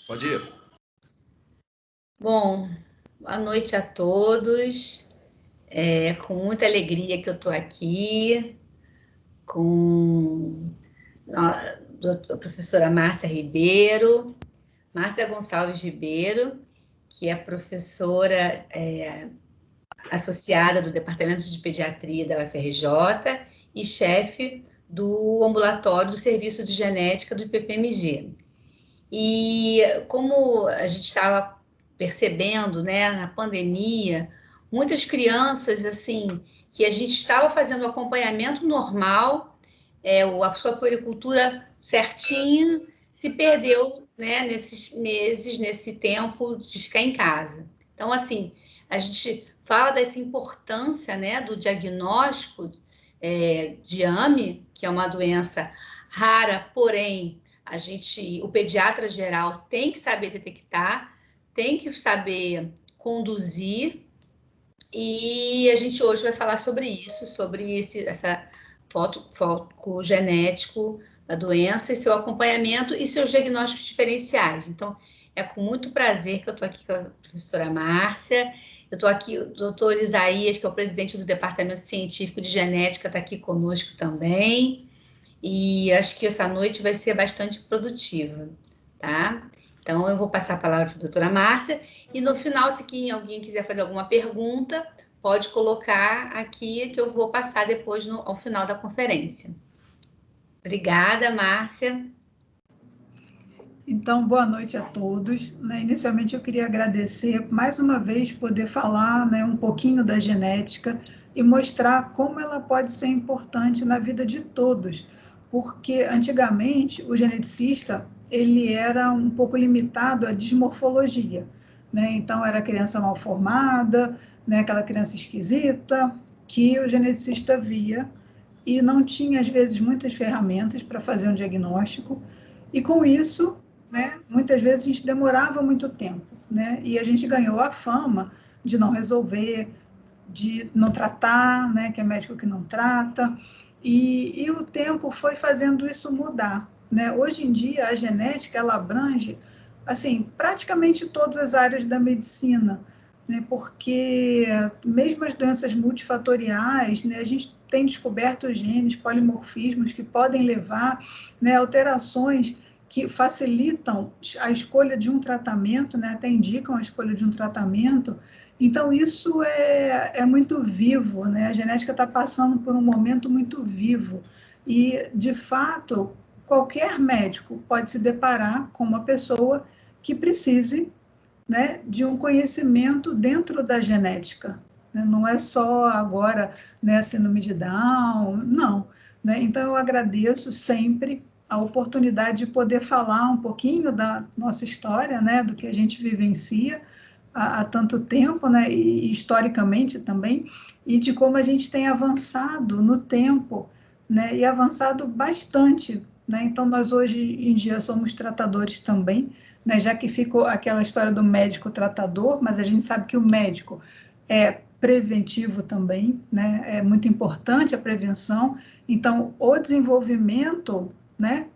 Pode ir. Bom, boa noite a todos. É com muita alegria que eu estou aqui com a professora Márcia Ribeiro, Márcia Gonçalves Ribeiro, que é professora associada do Departamento de Pediatria da UFRJ e chefe do ambulatório do Serviço de Genética do IPPMG. E como a gente estava percebendo, né, na pandemia, muitas crianças, assim, que a gente estava fazendo acompanhamento normal, a sua puericultura certinha, se perdeu, né, nesses meses, nesse tempo de ficar em casa. Então, assim, a gente fala dessa importância, né, do diagnóstico de AME, que é uma doença rara, porém, o pediatra geral tem que saber detectar, tem que saber conduzir, e a gente hoje vai falar sobre isso, sobre essa foco genético da doença e seu acompanhamento e seus diagnósticos diferenciais. Então, é com muito prazer que eu estou aqui com a professora Márcia. Eu estou aqui, o doutor Isaías, que é o presidente do Departamento Científico de Genética, está aqui conosco também. E acho que essa noite vai ser bastante produtiva, tá? Então, eu vou passar a palavra para a doutora Márcia, e no final, se alguém quiser fazer alguma pergunta, pode colocar aqui, que eu vou passar depois ao final da conferência. Obrigada, Márcia. Então, boa noite a todos. Inicialmente, eu queria agradecer, mais uma vez, poder falar um pouquinho da genética e mostrar como ela pode ser importante na vida de todos, porque, antigamente, o geneticista ele era um pouco limitado à dismorfologia, Então, era a criança mal formada, aquela criança esquisita, que o geneticista via e não tinha, às vezes, muitas ferramentas para fazer um diagnóstico, e com isso, muitas vezes a gente demorava muito tempo, e a gente ganhou a fama de não resolver, de não tratar, que é médico que não trata, e o tempo foi fazendo isso mudar, Hoje em dia, a genética, ela abrange, assim, praticamente todas as áreas da medicina, porque mesmo as doenças multifatoriais, a gente tem descoberto genes, polimorfismos que podem levar alterações que facilitam a escolha de um tratamento, até indicam a escolha de um tratamento. Então, isso é muito vivo, A genética está passando por um momento muito vivo e, de fato, qualquer médico pode se deparar com uma pessoa que precise de um conhecimento dentro da genética. Não é só agora síndrome de Down, não. Então, eu agradeço sempre a oportunidade de poder falar um pouquinho da nossa história, do que a gente vivencia há tanto tempo, e historicamente também, e de como a gente tem avançado no tempo, e avançado bastante. Então, nós hoje em dia somos tratadores também, já que ficou aquela história do médico tratador, mas a gente sabe que o médico é preventivo também, é muito importante a prevenção. Então, o desenvolvimento,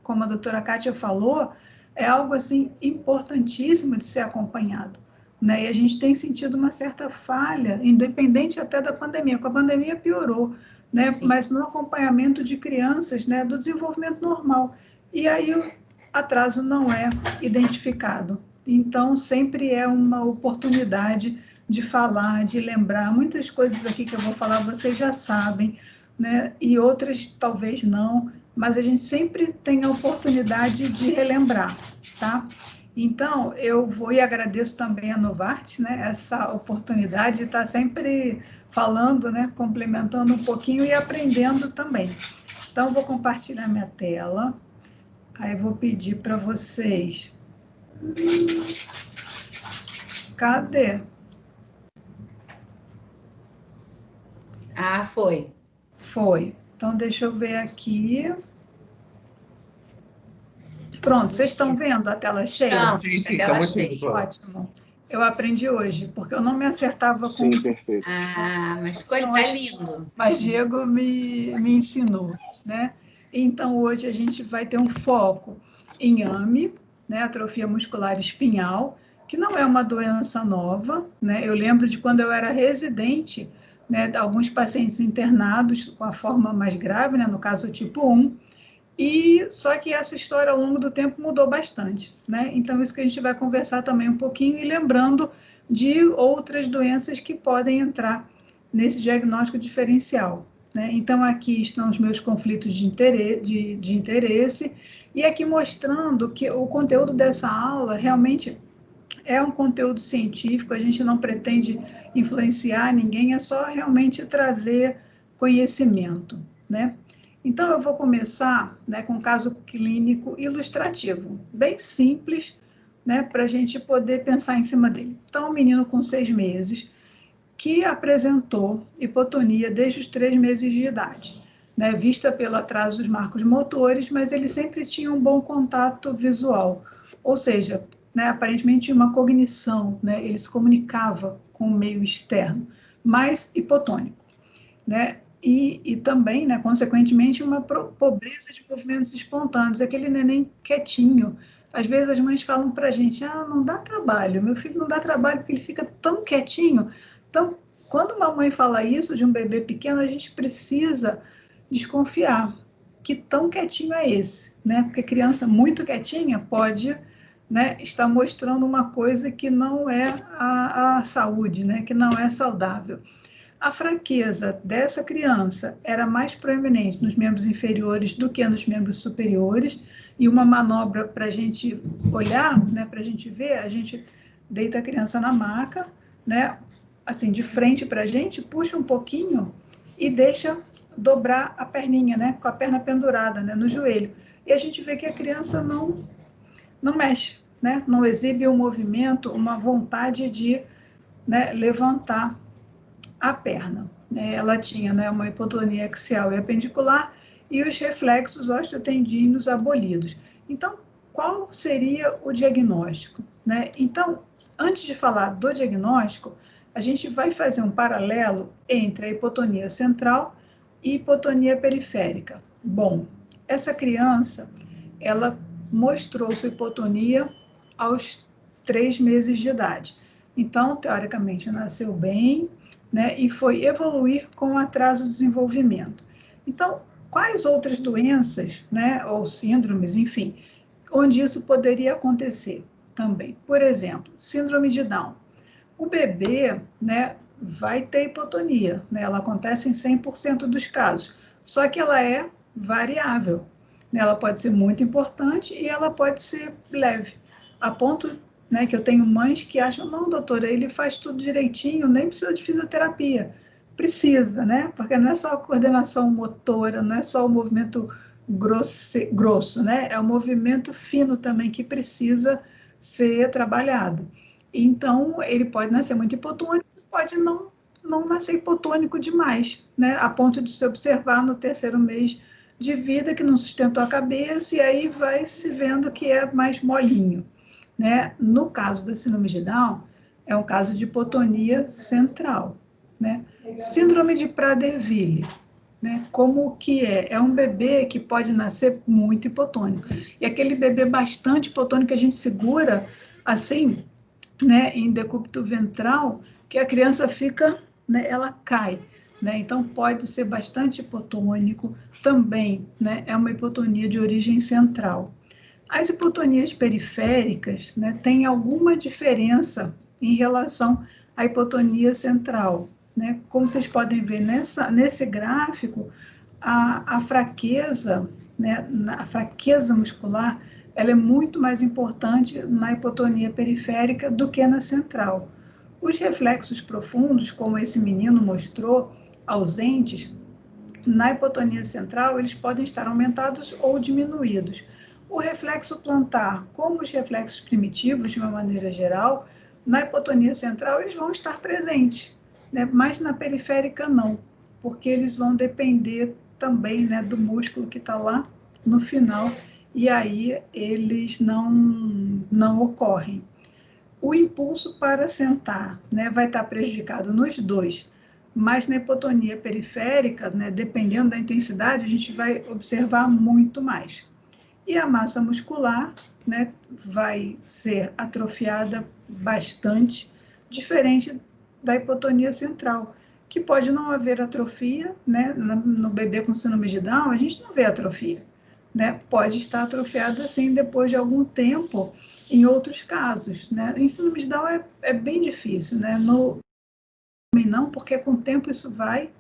como a doutora Kátia falou, é algo assim importantíssimo de ser acompanhado. E a gente tem sentido uma certa falha, independente até da pandemia. Com a pandemia piorou, mas no acompanhamento de crianças, do desenvolvimento normal. E aí o atraso não é identificado. Então, sempre é uma oportunidade de falar, de lembrar. Muitas coisas aqui que eu vou falar, vocês já sabem, e outras talvez não, mas a gente sempre tem a oportunidade de relembrar, tá? Então, eu vou e agradeço também a Novartis, essa oportunidade de estar sempre falando, complementando um pouquinho e aprendendo também. Então, vou compartilhar minha tela. Aí, vou pedir para vocês. Cadê? Ah, foi. Foi. Então, deixa eu ver aqui. Pronto, vocês estão vendo a tela cheia? Sim, está muito simples. Ótimo. Eu aprendi hoje, porque eu não me acertava com... Sim, perfeito. Ah, mas ficou tá lindo. Mas Diego me ensinou, Então, hoje a gente vai ter um foco em AME, né, atrofia muscular espinhal, que não é uma doença nova, né? Eu lembro de quando eu era residente, né, alguns pacientes internados com a forma mais grave, né, no caso tipo 1, e só que essa história ao longo do tempo mudou bastante, né? Então isso que a gente vai conversar também um pouquinho e lembrando de outras doenças que podem entrar nesse diagnóstico diferencial, né? Então aqui estão os meus conflitos de interesse e aqui mostrando que o conteúdo dessa aula realmente é um conteúdo científico, a gente não pretende influenciar ninguém, é só realmente trazer conhecimento, né? Então, eu vou começar, né, com um caso clínico ilustrativo, bem simples, né, para a gente poder pensar em cima dele. Então, um menino com 6 meses que apresentou hipotonia desde os 3 meses de idade, né, vista pelo atraso dos marcos motores, mas ele sempre tinha um bom contato visual, ou seja, né, aparentemente tinha uma cognição, né, ele se comunicava com o meio externo, mas hipotônico, né? E também, né, consequentemente, uma pobreza de movimentos espontâneos, aquele neném quietinho. Às vezes as mães falam para a gente, não dá trabalho, meu filho não dá trabalho porque ele fica tão quietinho. Então, quando uma mãe fala isso de um bebê pequeno, a gente precisa desconfiar que tão quietinho é esse, né? Porque criança muito quietinha pode, né, estar mostrando uma coisa que não é a saúde, né, que não é saudável. A fraqueza dessa criança era mais proeminente nos membros inferiores do que nos membros superiores, e uma manobra para a gente olhar, né, para a gente ver, a gente deita a criança na maca, né, assim, de frente para a gente, puxa um pouquinho e deixa dobrar a perninha, né, com a perna pendurada, né, no joelho. E a gente vê que a criança não mexe, né, não exibe um movimento, uma vontade de, né, levantar a perna. Ela tinha, né, uma hipotonia axial e apendicular e os reflexos osteotendinos abolidos. Então, qual seria o diagnóstico, né? Então, antes de falar do diagnóstico, a gente vai fazer um paralelo entre a hipotonia central e hipotonia periférica. Bom, essa criança, ela mostrou sua hipotonia aos 3 meses de idade. Então, teoricamente, nasceu bem, né, e foi evoluir com atraso de desenvolvimento. Então, quais outras doenças, né, ou síndromes, enfim, onde isso poderia acontecer também? Por exemplo, síndrome de Down. O bebê, né, vai ter hipotonia, né, ela acontece em 100% dos casos, só que ela é variável, né, ela pode ser muito importante e ela pode ser leve, a ponto, né, que eu tenho mães que acham, não, doutora, ele faz tudo direitinho, nem precisa de fisioterapia. Precisa, né, porque não é só a coordenação motora, não é só o movimento grosso, né, é o movimento fino também que precisa ser trabalhado. Então, ele pode nascer muito hipotônico, pode não nascer hipotônico demais, né? A ponto de se observar no 3º mês de vida que não sustentou a cabeça e aí vai se vendo que é mais molinho, né? No caso da síndrome de Down, é um caso de hipotonia central, né? Síndrome de Prader-Willi, né? Como que é? É um bebê que pode nascer muito hipotônico. E aquele bebê bastante hipotônico que a gente segura assim, né, em decúbito ventral, que a criança fica, né, ela cai, né, então pode ser bastante hipotônico, também, né, é uma hipotonia de origem central. As hipotonias periféricas, né, têm alguma diferença em relação à hipotonia central, né, como vocês podem ver nesse gráfico, a fraqueza, né, a fraqueza muscular, ela é muito mais importante na hipotonia periférica do que na central. Os reflexos profundos, como esse menino mostrou, ausentes, na hipotonia central, eles podem estar aumentados ou diminuídos. O reflexo plantar, como os reflexos primitivos, de uma maneira geral, na hipotonia central, eles vão estar presentes, né? Mas na periférica não, porque eles vão depender também, né, do músculo que está lá no final, e aí eles não ocorrem. O impulso para sentar, né, vai estar prejudicado nos dois, mas na hipotonia periférica, né, dependendo da intensidade, a gente vai observar muito mais. E a massa muscular, né, vai ser atrofiada bastante, diferente da hipotonia central, que pode não haver atrofia, né, no bebê com síndrome de Down, a gente não vê atrofia, né, pode estar atrofiado assim depois de algum tempo, em outros casos, né, em síndrome de Down é bem difícil, né, no não, porque com o tempo isso vai,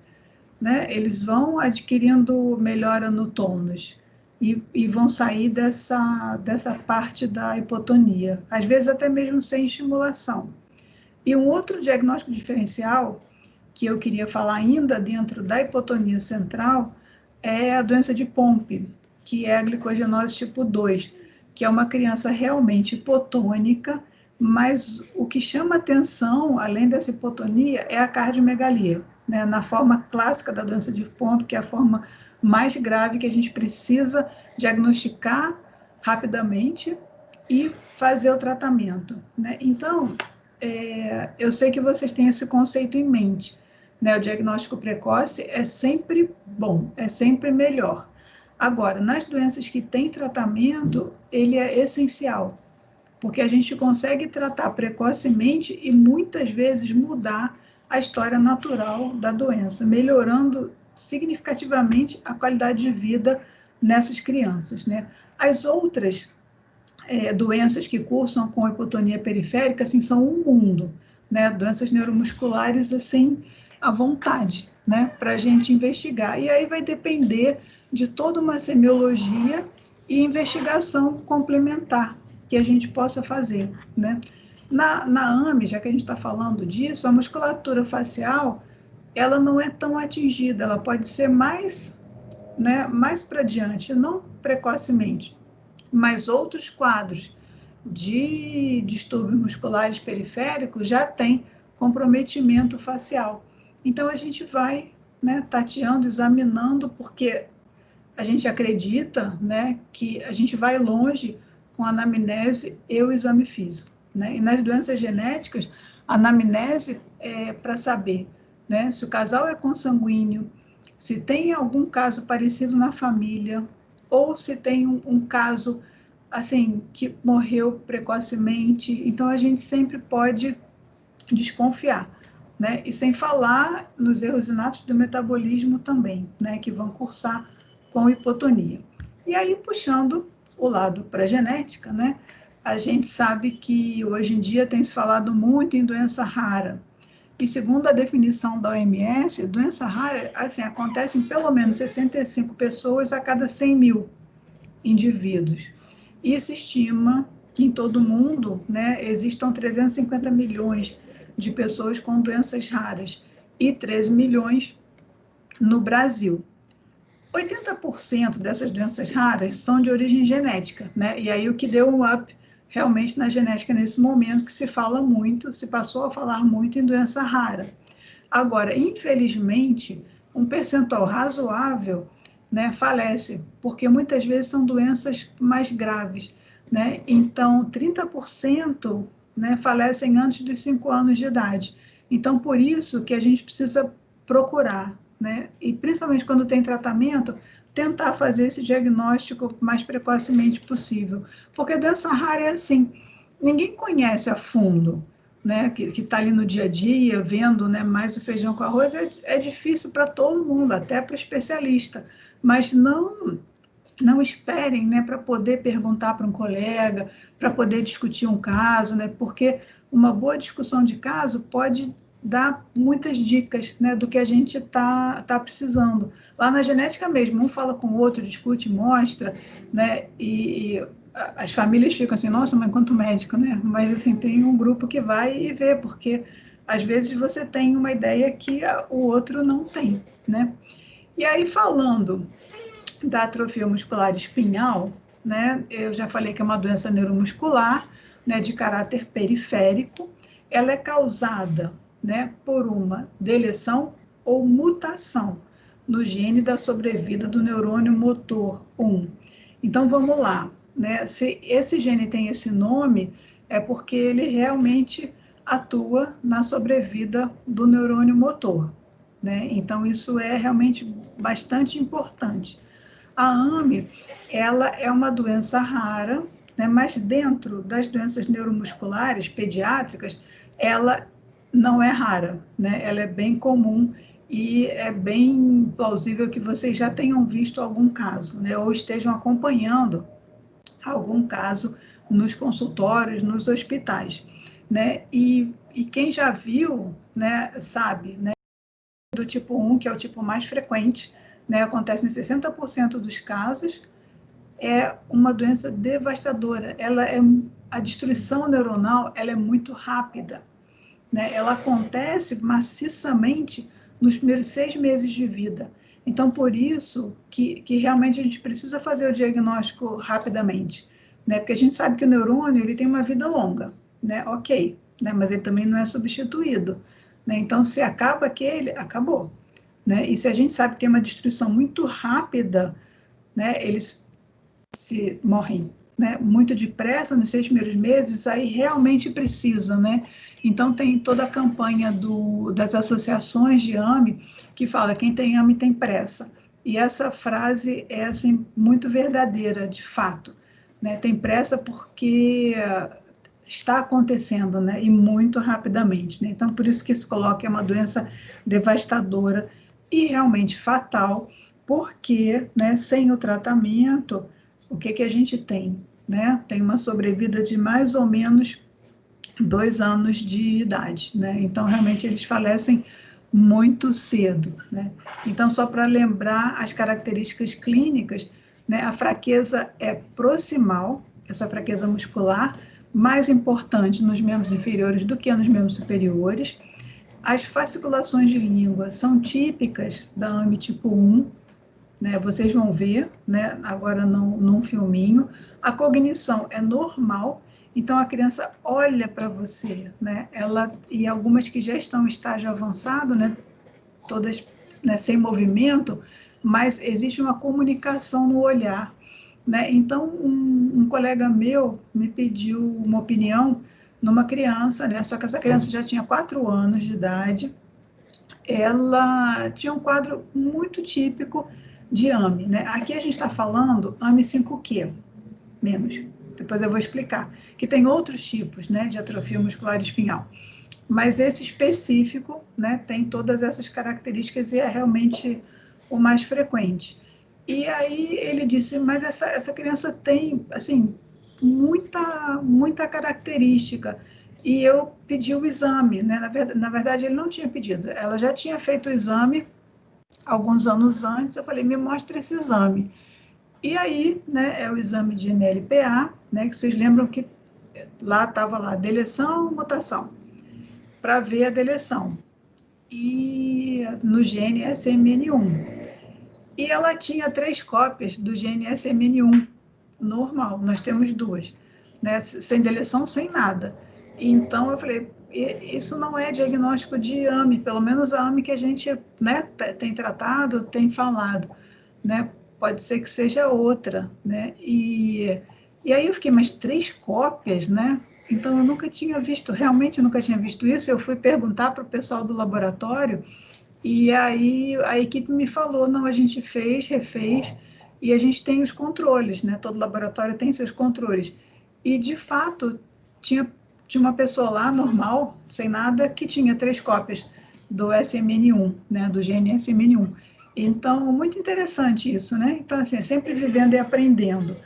né, eles vão adquirindo melhora no tônus e vão sair dessa parte da hipotonia, às vezes até mesmo sem estimulação. E um outro diagnóstico diferencial que eu queria falar ainda dentro da hipotonia central é a doença de Pompe, que é a glicogenose tipo 2, que é uma criança realmente hipotônica, mas o que chama atenção, além dessa hipotonia, é a cardiomegalia, né? Na forma clássica da doença de Pompe, que é a forma mais grave que a gente precisa diagnosticar rapidamente e fazer o tratamento, né? Então, eu sei que vocês têm esse conceito em mente, né? O diagnóstico precoce é sempre bom, é sempre melhor. Agora, nas doenças que têm tratamento, ele é essencial, porque a gente consegue tratar precocemente e muitas vezes mudar a história natural da doença, melhorando significativamente a qualidade de vida nessas crianças, né? As outras doenças que cursam com hipotonia periférica, assim, são um mundo, né? Doenças neuromusculares, assim, à vontade, né? Para a gente investigar. E aí vai depender de toda uma semiologia e investigação complementar que a gente possa fazer, né? Na AME, já que a gente está falando disso, a musculatura facial, ela não é tão atingida, ela pode ser mais, né, mais para diante, não precocemente, mas outros quadros de distúrbios musculares periféricos já tem comprometimento facial. Então, a gente vai, né, tateando, examinando, porque a gente acredita, né, que a gente vai longe com a anamnese e o exame físico, né? E nas doenças genéticas, a anamnese é para saber, né, se o casal é consanguíneo, se tem algum caso parecido na família, ou se tem um caso, assim, que morreu precocemente. Então, a gente sempre pode desconfiar, né? E sem falar nos erros inatos do metabolismo também, né, que vão cursar com hipotonia. E aí, puxando o lado para a genética, né, a gente sabe que hoje em dia tem se falado muito em doença rara. E segundo a definição da OMS, doença rara, assim, acontece em pelo menos 65 pessoas a cada 100 mil indivíduos. E se estima que em todo o mundo, né, existam 350 milhões de pessoas com doenças raras e 13 milhões no Brasil. 80% dessas doenças raras são de origem genética, né? E aí o que deu um up realmente na genética nesse momento, que se fala muito, se passou a falar muito em doença rara. Agora, infelizmente, um percentual razoável, né, falece, porque muitas vezes são doenças mais graves, né? Então, 30%, né, falecem antes dos 5 anos de idade. Então, por isso que a gente precisa procurar, né? E principalmente quando tem tratamento, tentar fazer esse diagnóstico mais precocemente possível. Porque doença rara é assim, ninguém conhece a fundo, né, que está ali no dia a dia, vendo, né, mais o feijão com arroz, é difícil para todo mundo, até para o especialista. Mas não esperem, né, para poder perguntar para um colega, para poder discutir um caso, né, porque uma boa discussão de caso pode dar muitas dicas, né, do que a gente tá precisando. Lá na genética mesmo, um fala com o outro, discute, mostra, né, e as famílias ficam assim, nossa, mas quanto médico, né? Mas assim, tem um grupo que vai e vê, porque às vezes você tem uma ideia que o outro não tem, né? E aí, falando da atrofia muscular espinhal, né, eu já falei que é uma doença neuromuscular, né, de caráter periférico. Ela é causada, né, por uma deleção ou mutação no gene da sobrevida do neurônio motor 1. Então, vamos lá, né, se esse gene tem esse nome, é porque ele realmente atua na sobrevida do neurônio motor, né? Então, isso é realmente bastante importante. A AME, ela é uma doença rara, né? Mas dentro das doenças neuromusculares pediátricas, ela não é rara, né? Ela é bem comum e é bem plausível que vocês já tenham visto algum caso, né? Ou estejam acompanhando algum caso nos consultórios, nos hospitais, né? E quem já viu, né, sabe, né, do tipo 1, que é o tipo mais frequente, né, acontece em 60% dos casos, é uma doença devastadora. A destruição neuronal, ela é muito rápida, né? Ela acontece maciçamente nos primeiros 6 meses de vida. Então, por isso que realmente a gente precisa fazer o diagnóstico rapidamente, né? Porque a gente sabe que o neurônio ele tem uma vida longa, né? Ok, né? Mas ele também não é substituído, né? Então, se acaba aquele, acabou, né? E se a gente sabe que tem uma destruição muito rápida, né? Eles se morrem, né, muito depressa nos 6 primeiros meses, aí realmente precisa, né? Então tem toda a campanha das associações de AME que fala quem tem AME tem pressa. E essa frase é assim muito verdadeira, de fato, né? Tem pressa porque está acontecendo, né? E muito rapidamente, né? Então por isso que se coloca é uma doença devastadora e realmente fatal, porque, né, sem o tratamento o que a gente tem, né? Tem uma sobrevida de mais ou menos 2 anos de idade, né? Então, realmente, eles falecem muito cedo, né? Então, só para lembrar as características clínicas, né? A fraqueza é proximal, essa fraqueza muscular, mais importante nos membros inferiores do que nos membros superiores. As fasciculações de língua são típicas da AME tipo 1, né? Vocês vão ver, né? Agora num filminho. A cognição é normal, então a criança olha para você, né? E algumas que já estão em estágio avançado, né? Todas, né, sem movimento, mas existe uma comunicação no olhar, né? Então um colega meu me pediu uma opinião numa criança, né? Só que essa criança já tinha 4 anos de idade. Ela tinha um quadro muito típico de AME, né? Aqui a gente está falando AME 5Q, menos. Depois eu vou explicar. Que tem outros tipos, né, de atrofia muscular espinhal. Mas esse específico, né, tem todas essas características e é realmente o mais frequente. E aí ele disse, mas essa criança tem, assim, muita característica. E eu pedi o exame, né? Na verdade, ele não tinha pedido. Ela já tinha feito o exame alguns anos antes. Eu falei, me mostra esse exame. E aí, né, é o exame de NLPA, né, que vocês lembram que lá estava lá, deleção, mutação, para ver a deleção. E no gene SMN1. E ela tinha 3 cópias do gene SMN1 normal, nós temos 2, né, sem deleção, sem nada. Então eu falei, isso não é diagnóstico de AME, pelo menos a AME que a gente, né, tem tratado, tem falado, né, pode ser que seja outra, né, e aí eu fiquei, mas 3 cópias, né, então eu nunca tinha visto, realmente nunca tinha visto isso. Eu fui perguntar para o pessoal do laboratório, e aí a equipe me falou, não, a gente fez, refez, e a gente tem os controles, né? Todo laboratório tem seus controles. E, de fato, tinha uma pessoa lá, normal, sem nada, que tinha 3 cópias do SMN1, né? Do gene SMN1. Então, muito interessante isso, né? Então, assim, sempre vivendo e aprendendo.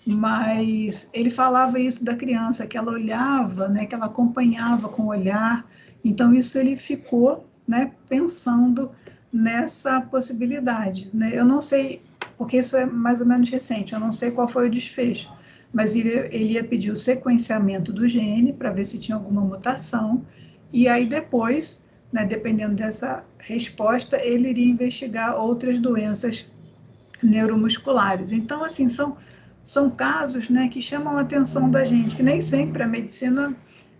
Mas ele falava isso da criança, que ela olhava, né? Que ela acompanhava com o olhar. Então, isso ele ficou, né, pensando nessa possibilidade, né? Eu não sei, porque isso é mais ou menos recente, eu não sei qual foi o desfecho, mas ele ia pedir o sequenciamento do gene para ver se tinha alguma mutação, e aí depois, né, dependendo dessa resposta, ele iria investigar outras doenças neuromusculares. Então, assim, são casos, né, que chamam a atenção da gente, que nem sempre a medicina,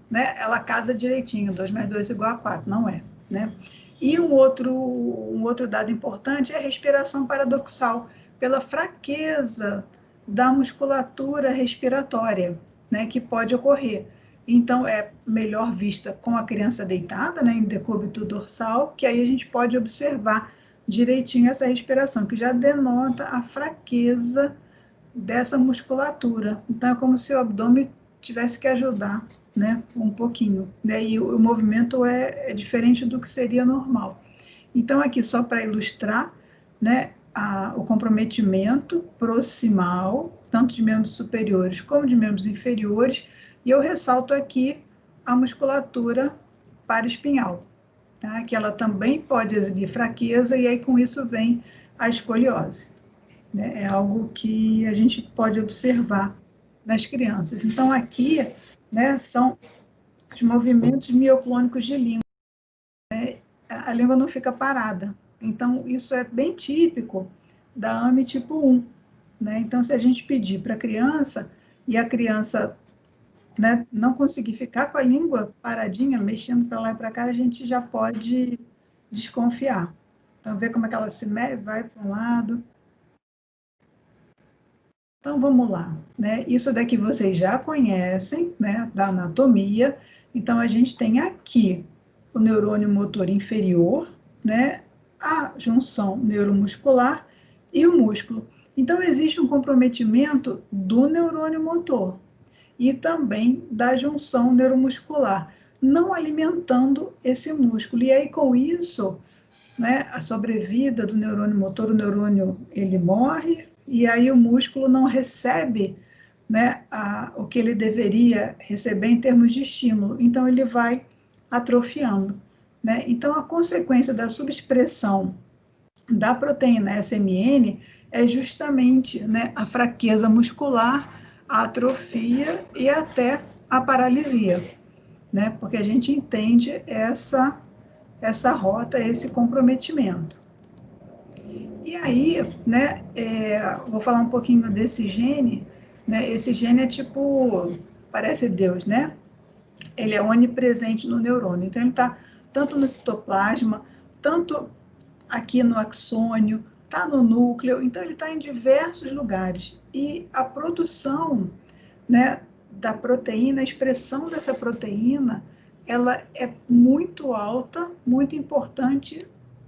né, ela casa direitinho, 2 mais 2 igual a 4, não é, né? E um outro dado importante é a respiração paradoxal, pela fraqueza da musculatura respiratória, né, que pode ocorrer. Então, é melhor vista com a criança deitada, né, em decúbito dorsal, que aí a gente pode observar direitinho essa respiração, que já denota a fraqueza dessa musculatura. Então, é como se o abdômen tivesse que ajudar, né, um pouquinho, né, e o movimento é diferente do que seria normal. Então, aqui, só para ilustrar, né, o comprometimento proximal, tanto de membros superiores como de membros inferiores, e eu ressalto aqui a musculatura paraespinhal, tá? Que ela também pode exibir fraqueza, e aí com isso vem a escoliose, né? É algo que a gente pode observar nas crianças. Então, aqui, né, são os movimentos mioclônicos de língua, né? A língua não fica parada. Então, isso é bem típico da AME tipo 1, né? Então, se a gente pedir para a criança, e a criança, né, não conseguir ficar com a língua paradinha, mexendo para lá e para cá, a gente já pode desconfiar. Então, vê como é que ela se mexe, vai para um lado. Então, vamos lá, né? Isso daqui vocês já conhecem, né, da anatomia. Então, a gente tem aqui o neurônio motor inferior, né, a junção neuromuscular e o músculo. Então, existe um comprometimento do neurônio motor e também da junção neuromuscular, não alimentando esse músculo. E aí, com isso, né, a sobrevida do neurônio motor, o neurônio ele morre, e aí o músculo não recebe, né, o que ele deveria receber em termos de estímulo, então ele vai atrofiando, né? Então, a consequência da subexpressão da proteína SMN é justamente, né, a fraqueza muscular, a atrofia e até a paralisia, né? Porque a gente entende essa rota, esse comprometimento. E aí, né, vou falar um pouquinho desse gene, né? Esse gene é tipo, parece Deus, né? Ele é onipresente no neurônio, então ele está tanto no citoplasma, tanto aqui no axônio, está no núcleo, então ele está em diversos lugares. E a produção, né, da proteína, a expressão dessa proteína, ela é muito alta, muito importante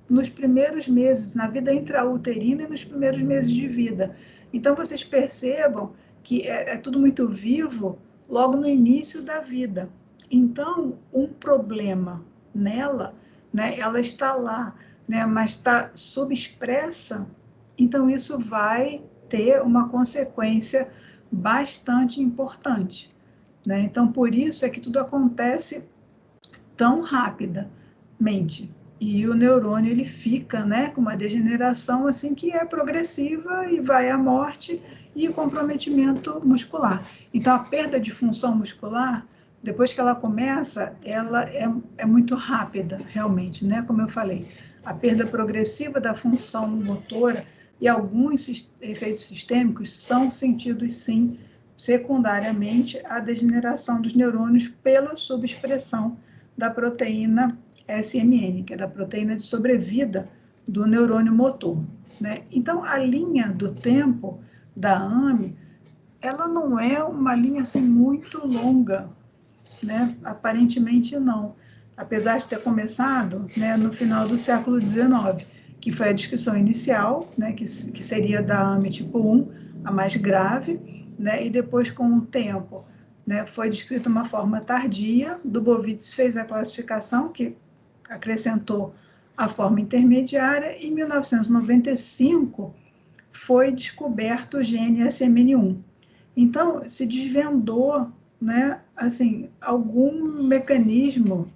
nos primeiros meses, na vida intrauterina e nos primeiros meses de vida. Então, vocês percebam que é tudo muito vivo logo no início da vida. Então, um problema nela, né, ela está lá, né, mas está subexpressa, então isso vai ter uma consequência bastante importante, né? Então, por isso é que tudo acontece tão rapidamente. E o neurônio, ele fica, né, com uma degeneração assim que é progressiva e vai à morte e o comprometimento muscular. Então, a perda de função muscular, depois que ela começa, ela é muito rápida, realmente, né? Como eu falei, a perda progressiva da função motora e alguns efeitos sistêmicos são sentidos, sim, secundariamente à degeneração dos neurônios pela subexpressão da proteína SMN, que é da proteína de sobrevida do neurônio motor, né? Então, a linha do tempo da AME, ela não é uma linha assim muito longa, né? Aparentemente não, apesar de ter começado, né, no final do século XIX, que foi a descrição inicial, né, que seria da AME tipo 1, a mais grave, né, e depois, com o tempo, né, foi descrita uma forma tardia. Dubovitz fez a classificação, que acrescentou a forma intermediária, e em 1995 foi descoberto o gene SMN1. Então, se desvendou, né, assim, algum mecanismo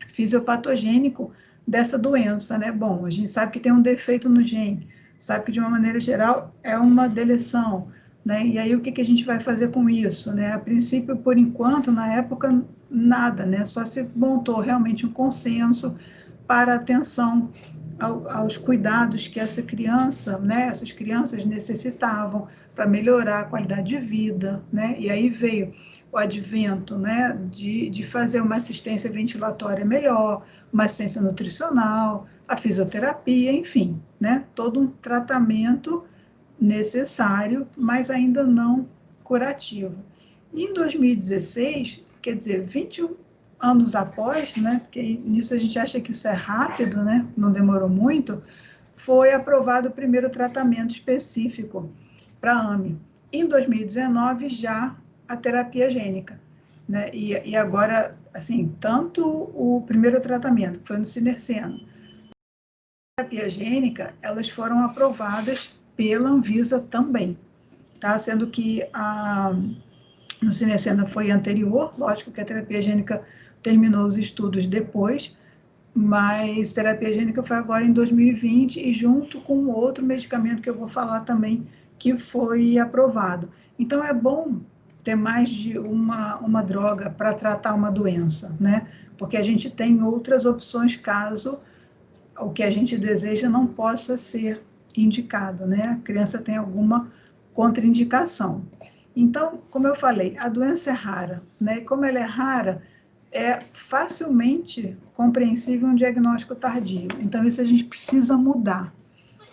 fisiopatogênico dessa doença, né? Bom, a gente sabe que tem um defeito no gene, sabe que de uma maneira geral é uma deleção, né? E aí o que a gente vai fazer com isso, né? A princípio, por enquanto, na época, nada, né? Só se montou realmente um consenso para atenção aos cuidados que essa criança, né? Essas crianças necessitavam para melhorar a qualidade de vida, né? E aí veio o advento, né, de fazer uma assistência ventilatória melhor, uma assistência nutricional, a fisioterapia, enfim, né, todo um tratamento necessário, mas ainda não curativo. E em 2016, quer dizer, 21 anos após, né, porque nisso a gente acha que isso é rápido, né, não demorou muito, foi aprovado o primeiro tratamento específico para a AME, em 2019 já a terapia gênica, né? E agora, assim, tanto o primeiro tratamento, que foi no Cinerceno, a terapia gênica, elas foram aprovadas pela Anvisa também, tá? Sendo que no Cinerceno foi anterior, lógico que a terapia gênica terminou os estudos depois, mas terapia gênica foi agora em 2020 e junto com outro medicamento que eu vou falar também, que foi aprovado. Então, é bom ter mais de uma droga para tratar uma doença, né? Porque a gente tem outras opções caso o que a gente deseja não possa ser indicado, né? A criança tem alguma contraindicação. Então, como eu falei, a doença é rara, né? E como ela é rara, é facilmente compreensível um diagnóstico tardio. Então, isso a gente precisa mudar,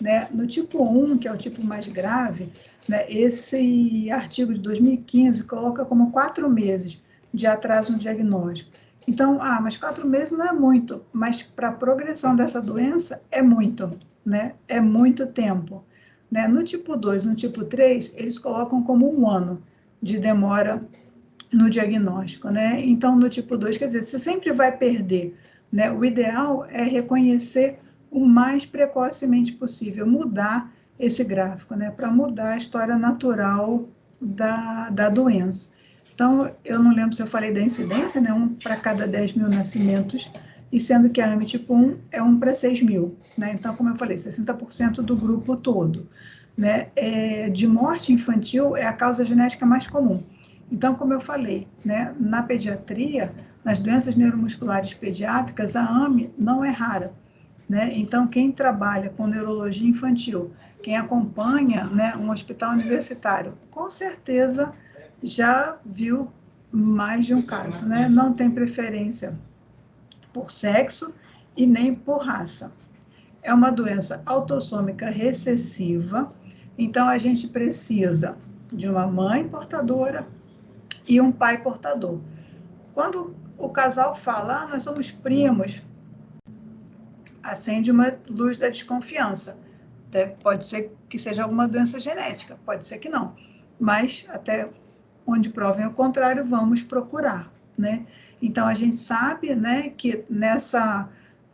né? No tipo 1, que é o tipo mais grave, né, esse artigo de 2015 coloca como 4 meses de atraso no diagnóstico. Então, mas 4 meses não é muito, mas para a progressão dessa doença é muito, né? É muito tempo. Né? No tipo 2, no tipo 3, eles colocam como 1 ano de demora no diagnóstico, né? Então, no tipo 2, quer dizer, você sempre vai perder, né? O ideal é reconhecer o mais precocemente possível, mudar esse gráfico, né? Para mudar a história natural da doença. Então, eu não lembro se eu falei da incidência, né? 1 para cada 10 mil nascimentos, e sendo que a AME tipo 1 é 1 para 6 mil, né? Então, como eu falei, 60% do grupo todo, né? De morte infantil é a causa genética mais comum. Então, como eu falei, né, na pediatria, nas doenças neuromusculares pediátricas, a AME não é rara, né? Então, quem trabalha com neurologia infantil, quem acompanha, né, um hospital universitário, com certeza já viu mais de um caso, né? Não tem preferência por sexo e nem por raça. É uma doença autossômica recessiva, então a gente precisa de uma mãe portadora e um pai portador. Quando o casal fala, nós somos primos, acende uma luz da desconfiança. Pode ser que seja alguma doença genética, pode ser que não, mas até onde provem o contrário, vamos procurar, né? Então, a gente sabe, né, que nessa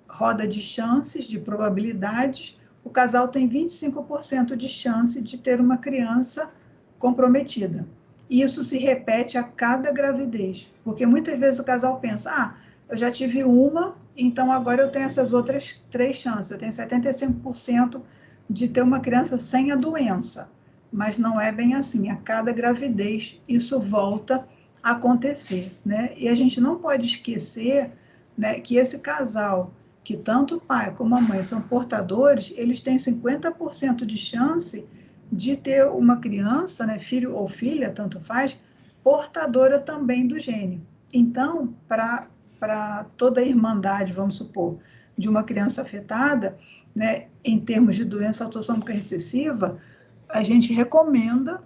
roda de chances, de probabilidades, o casal tem 25% de chance de ter uma criança comprometida. Isso se repete a cada gravidez, porque muitas vezes o casal pensa, eu já tive uma, então agora eu tenho essas outras 3 chances, eu tenho 75% de ter uma criança sem a doença, mas não é bem assim, a cada gravidez isso volta a acontecer, né? E a gente não pode esquecer, né, que esse casal, que tanto o pai como a mãe são portadores, eles têm 50% de chance de ter uma criança, né, filho ou filha, tanto faz, portadora também do gene. Então, para toda a irmandade, vamos supor, de uma criança afetada, né, em termos de doença autossômica recessiva, a gente recomenda,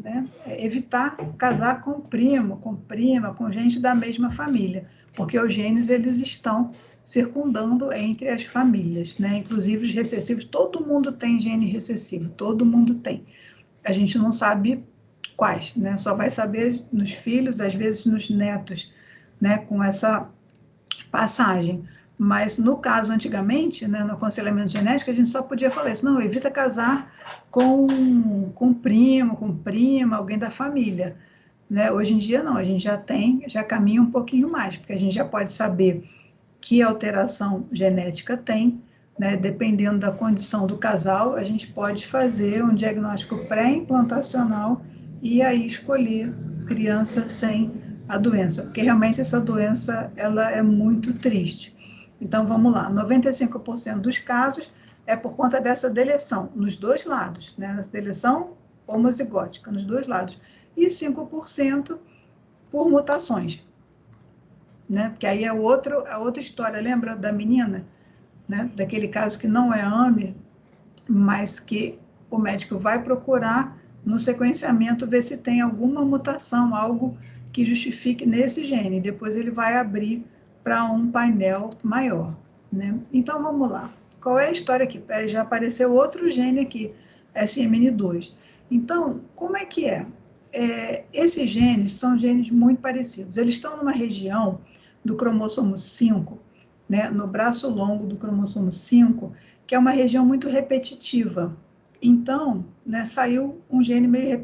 né, evitar casar com primo, com prima, com gente da mesma família, porque os genes eles estão circundando entre as famílias, né? Inclusive os recessivos, todo mundo tem gene recessivo, todo mundo tem. A gente não sabe quais, né? Só vai saber nos filhos, às vezes nos netos, né? Com essa passagem. Mas no caso antigamente, né, no aconselhamento genético, a gente só podia falar isso, não, evita casar com primo, com prima, alguém da família. Né? Hoje em dia não, a gente já caminha um pouquinho mais, porque a gente já pode saber que alteração genética tem, né? Dependendo da condição do casal, a gente pode fazer um diagnóstico pré-implantacional e aí escolher criança sem a doença, porque realmente essa doença ela é muito triste. Então vamos lá, 95% dos casos é por conta dessa deleção, nos dois lados, né? Essa deleção homozigótica, nos dois lados, e 5% por mutações. Né? Porque aí é a outra história, lembra da menina, né? Daquele caso que não é AME, mas que o médico vai procurar no sequenciamento ver se tem alguma mutação, algo que justifique nesse gene, depois ele vai abrir para um painel maior. Né? Então vamos lá, qual é a história aqui? Já apareceu outro gene aqui, SMN2. Então, como é que é? Esses genes são genes muito parecidos. Eles estão numa região do cromossomo 5, né, no braço longo do cromossomo 5, que é uma região muito repetitiva. Então, né, saiu um gene meio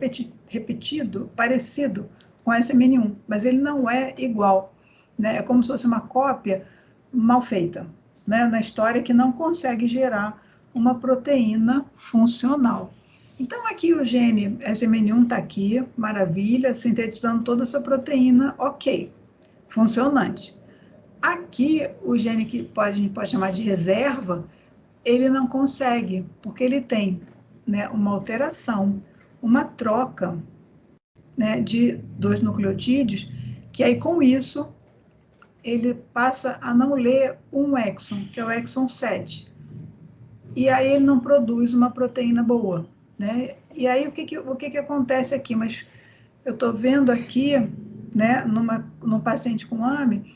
repetido, parecido com SMN1, mas ele não é igual. Né? É como se fosse uma cópia mal feita, né, na história, que não consegue gerar uma proteína funcional. Então, aqui o gene SMN1 está aqui, maravilha, sintetizando toda essa proteína, ok, funcionante. Aqui, o gene que a gente pode chamar de reserva, ele não consegue, porque ele tem, né, uma alteração, uma troca, né, de 2 nucleotídeos, que aí com isso ele passa a não ler um exon, que é o exon 7. E aí ele não produz uma proteína boa, né? E aí o que acontece aqui? Mas eu estou vendo aqui, né, num paciente com AME,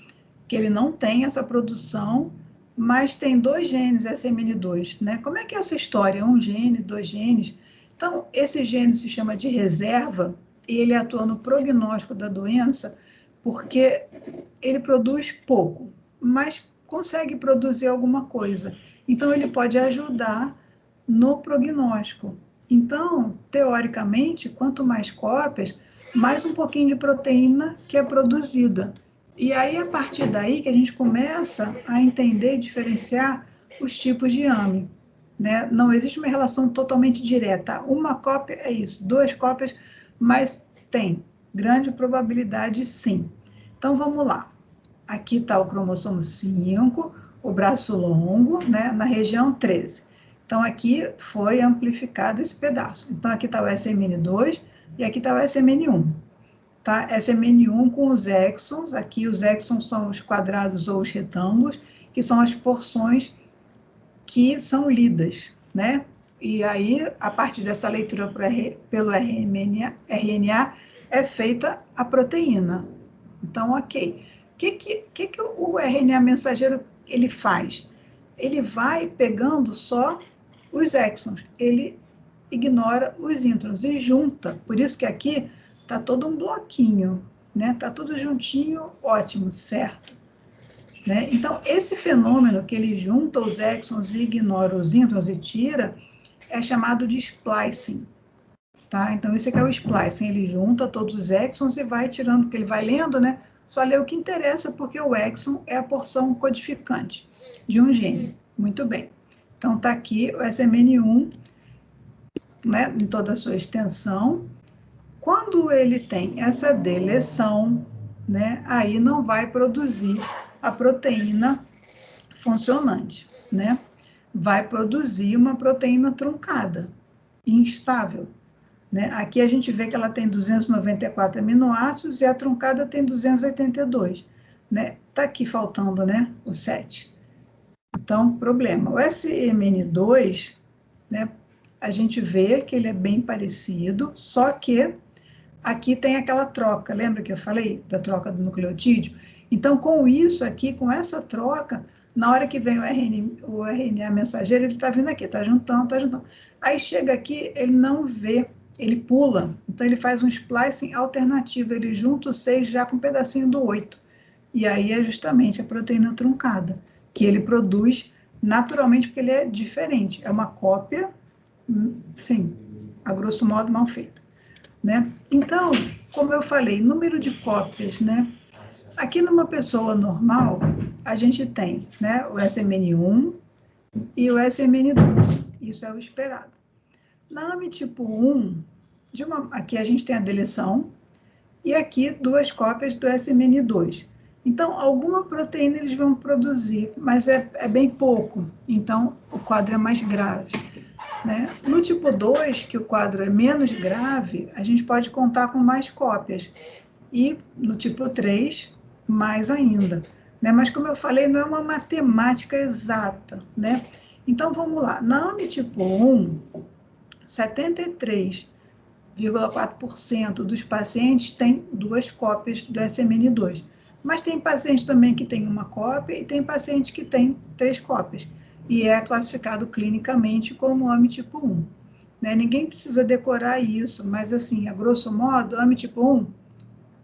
que ele não tem essa produção, mas tem 2 genes SMN2, né? Como é que é essa história? Um gene, 2 genes? Então, esse gene se chama de reserva e ele atua no prognóstico da doença porque ele produz pouco, mas consegue produzir alguma coisa. Então, ele pode ajudar no prognóstico. Então, teoricamente, quanto mais cópias, mais um pouquinho de proteína que é produzida. E aí, a partir daí, que a gente começa a entender e diferenciar os tipos de AME. Né? Não existe uma relação totalmente direta. Uma cópia é isso, 2 cópias, mas tem grande probabilidade, sim. Então, vamos lá. Aqui está o cromossomo 5, o braço longo, né, na região 13. Então, aqui foi amplificado esse pedaço. Então, aqui está o SMN2 e aqui está o SMN1. Tá? SMN1 com os exons, aqui os exons são os quadrados ou os retângulos, que são as porções que são lidas, né? E aí, a partir dessa leitura pelo RNA, é feita a proteína. Então, ok. O que o RNA mensageiro ele faz? Ele vai pegando só os exons, ele ignora os introns e junta. Por isso que aqui está todo um bloquinho, né? Está tudo juntinho, ótimo, certo. Né? Então, esse fenômeno que ele junta os exons e ignora os introns e tira, é chamado de splicing. Tá? Então, esse aqui é o splicing, ele junta todos os exons e vai tirando, porque ele vai lendo, né? Só lê o que interessa, porque o exon é a porção codificante de um gene. Muito bem. Então, está aqui o SMN1, né, em toda a sua extensão. Quando ele tem essa deleção, né, aí não vai produzir a proteína funcionante, né? Vai produzir uma proteína truncada, instável. Né? Aqui a gente vê que ela tem 294 aminoácidos e a truncada tem 282. Né? Tá aqui faltando, né, o 7. Então, problema. O SMN2, né, a gente vê que ele é bem parecido, só que aqui tem aquela troca. Lembra que eu falei da troca do nucleotídeo? Então, com isso aqui, com essa troca, na hora que vem o RNA mensageiro, ele está vindo aqui, está juntando, está juntando. Aí chega aqui, ele não vê, ele pula. Então, ele faz um splicing alternativo, ele junta o 6 já com um pedacinho do 8. E aí é justamente a proteína truncada, que ele produz naturalmente, porque ele é diferente. É uma cópia, sim, a grosso modo, mal feita. Né? Então, como eu falei, número de cópias, né? Aqui numa pessoa normal, a gente tem, né, o SMN1 e o SMN2. Isso é o esperado. Na AME tipo 1, aqui a gente tem a deleção e aqui 2 cópias do SMN2. Então, alguma proteína eles vão produzir, mas é bem pouco. Então, o quadro é mais grave. Né? No tipo 2, que o quadro é menos grave, a gente pode contar com mais cópias. E no tipo 3, mais ainda. Né? Mas, como eu falei, não é uma matemática exata. Né? Então, vamos lá. Na AME tipo 1, 73,4% dos pacientes têm 2 cópias do SMN2. Mas tem paciente também que tem uma cópia e tem paciente que tem 3 cópias. E é classificado clinicamente como AME tipo 1. né? Ninguém precisa decorar isso, mas assim, a grosso modo, AME tipo 1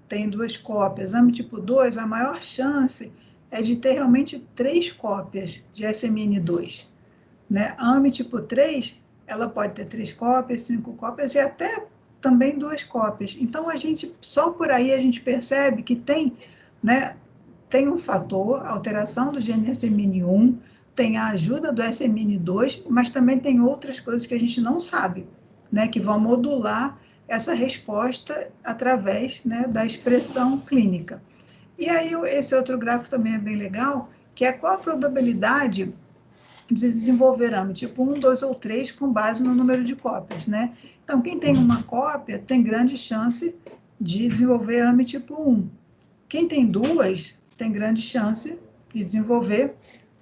tem 2 cópias, AME tipo 2, a maior chance é de ter realmente 3 cópias de SMN2, né? A AME tipo 3, ela pode ter 3 cópias, 5 cópias e até também 2 cópias. Então, a gente, só por aí a gente percebe que tem, né, tem um fator, alteração do gene SMN1, tem a ajuda do SMN2, mas também tem outras coisas que a gente não sabe, né, que vão modular essa resposta através, né, da expressão clínica. E aí, esse outro gráfico também é bem legal, que é qual a probabilidade de desenvolver AME tipo 1, 2 ou 3 com base no número de cópias, né? Então, quem tem uma cópia tem grande chance de desenvolver AME tipo 1. Quem tem 2 tem grande chance de desenvolver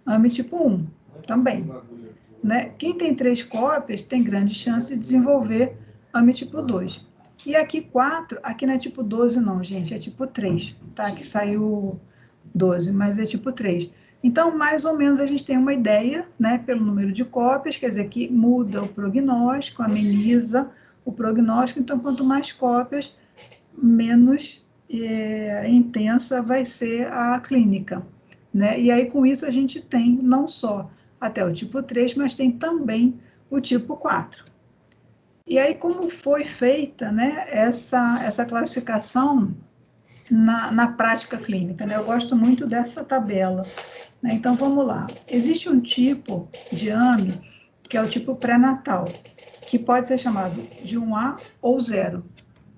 AME tipo 1 também, né? Quem tem 3 cópias tem grande chance de desenvolver AME tipo 2. E aqui 4, aqui não é tipo 12 não, gente, é tipo 3, tá? Que saiu 12, mas é tipo 3. Então, mais ou menos, a gente tem uma ideia, né, pelo número de cópias, quer dizer, que muda o prognóstico, ameniza o prognóstico. Então, quanto mais cópias, menos intensa vai ser a clínica, né? E aí, com isso, a gente tem não só até o tipo 3, mas tem também o tipo 4. E aí, como foi feita, né, essa classificação na prática clínica, né? Eu gosto muito dessa tabela, né? Então, vamos lá. Existe um tipo de AME, que é o tipo pré-natal, que pode ser chamado de 1A ou 0,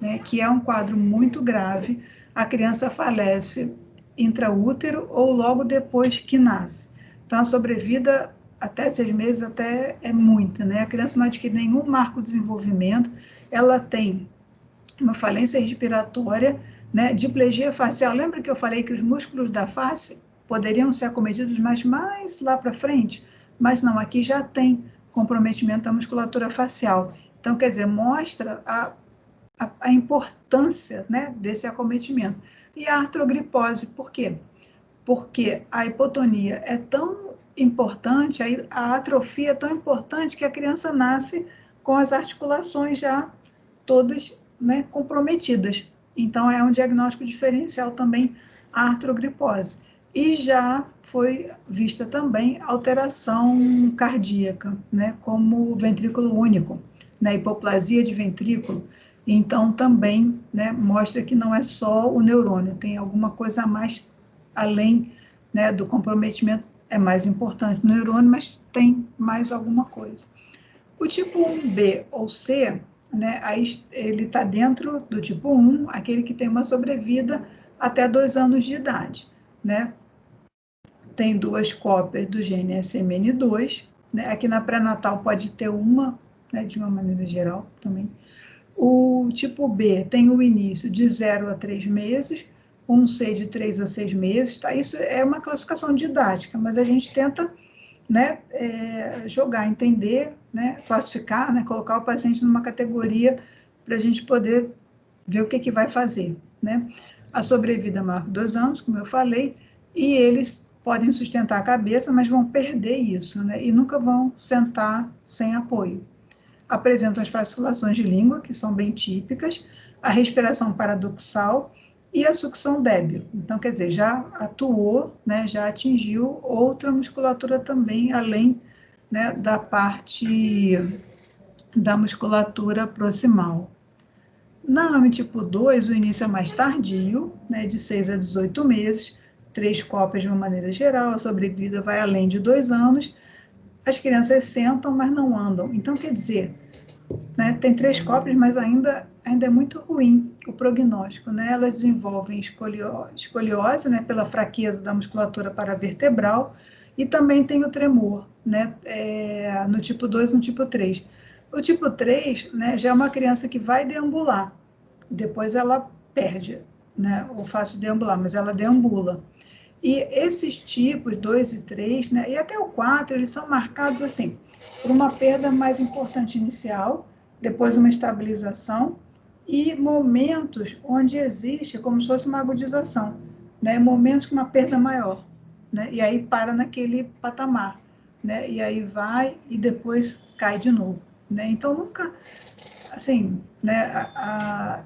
né? Que é um quadro muito grave, a criança falece intraútero ou logo depois que nasce. Então, a sobrevida até 6 meses até é muita, né? A criança não adquire nenhum marco de desenvolvimento, ela tem uma falência respiratória, né, diplegia facial. Lembra que eu falei que os músculos da face poderiam ser acometidos mais lá para frente? Mas não, aqui já tem comprometimento da musculatura facial. Então, quer dizer, mostra a importância, né, desse acometimento. E a artrogripose, por quê? Porque a hipotonia é tão importante, a atrofia é tão importante que a criança nasce com as articulações já todas, né, comprometidas. Então, é um diagnóstico diferencial também a artrogripose. E já foi vista também alteração cardíaca, né, como ventrículo único, né, hipoplasia de ventrículo. Então, também, né, mostra que não é só o neurônio, tem alguma coisa a mais além, né, do comprometimento, é mais importante no neurônio, mas tem mais alguma coisa. O tipo 1B ou C, né, aí ele está dentro do tipo 1, aquele que tem uma sobrevida até 2 anos de idade, né? Tem 2 cópias do gene SMN2, né? Aqui na pré-natal pode ter uma, né, de uma maneira geral também. O tipo B tem o início de 0 a 3 meses, um C de 3 a 6 meses, tá? Isso é uma classificação didática, mas a gente tenta, né, jogar, entender, né, classificar, né, colocar o paciente numa categoria para a gente poder ver o que vai fazer, né? A sobrevida marca 2 anos, como eu falei, e eles podem sustentar a cabeça, mas vão perder isso, né? E nunca vão sentar sem apoio. Apresentam as fasciculações de língua, que são bem típicas, a respiração paradoxal e a sucção débil. Então, quer dizer, já atuou, né, já atingiu outra musculatura também, além, né, da parte da musculatura proximal. Na AME tipo 2, o início é mais tardio, né, de 6 a 18 meses, 3 cópias de uma maneira geral, a sobrevida vai além de 2 anos, as crianças sentam, mas não andam. Então, quer dizer, né, tem 3 cópias, mas ainda é muito ruim o prognóstico, né? Elas desenvolvem escoliose, né, pela fraqueza da musculatura paravertebral, e também tem o tremor, né, no tipo 2 e no tipo 3. O tipo 3, né, já é uma criança que vai deambular, depois ela perde, né, o fato de deambular, mas ela deambula. E esses tipos, 2 e 3, né, e até o 4, eles são marcados assim, por uma perda mais importante inicial, depois uma estabilização, e momentos onde existe como se fosse uma agudização, né, momentos com uma perda maior, né, e aí para naquele patamar, né, e aí vai e depois cai de novo, né? Então, nunca, assim, né,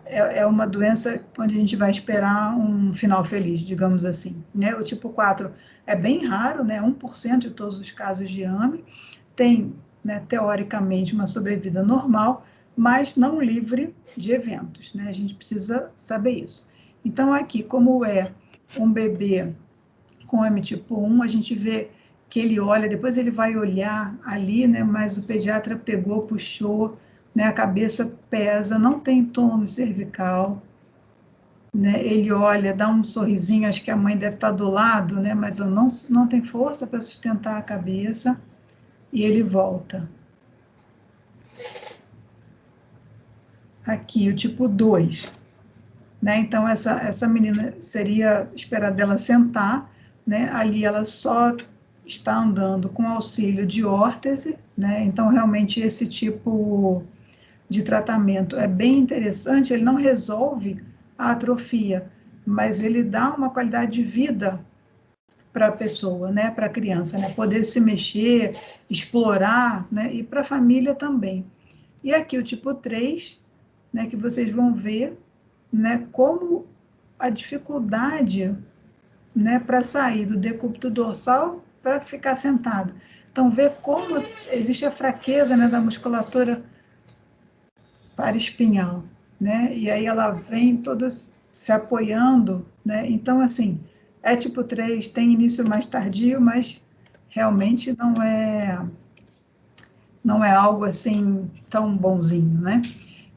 é uma doença onde a gente vai esperar um final feliz, digamos assim, né? O tipo 4 é bem raro, né? 1% de todos os casos de AME tem, né, teoricamente, uma sobrevida normal, mas não livre de eventos, né? A gente precisa saber isso. Então, aqui, como é um bebê com AME tipo 1, a gente vê que ele olha, depois ele vai olhar ali, né, mas o pediatra pegou, puxou, né, a cabeça pesa, não tem tônus cervical, né, ele olha, dá um sorrisinho, acho que a mãe deve estar do lado, né, mas ela não tem força para sustentar a cabeça, e ele volta. Aqui, o tipo 2, né, então essa menina seria esperar dela sentar, né, ali ela só está andando com auxílio de órtese, né, então realmente esse tipo de tratamento é bem interessante, ele não resolve a atrofia, mas ele dá uma qualidade de vida para a pessoa, né, para a criança, né, poder se mexer, explorar, né, e para a família também. E aqui o tipo 3, né, que vocês vão ver, né, como a dificuldade, né, para sair do decúbito dorsal para ficar sentado. Então, vê como existe a fraqueza, né, da musculatura paraespinhal, né? E aí ela vem toda se apoiando, né? Então, assim, é tipo 3, tem início mais tardio, mas realmente não é algo assim tão bonzinho, né?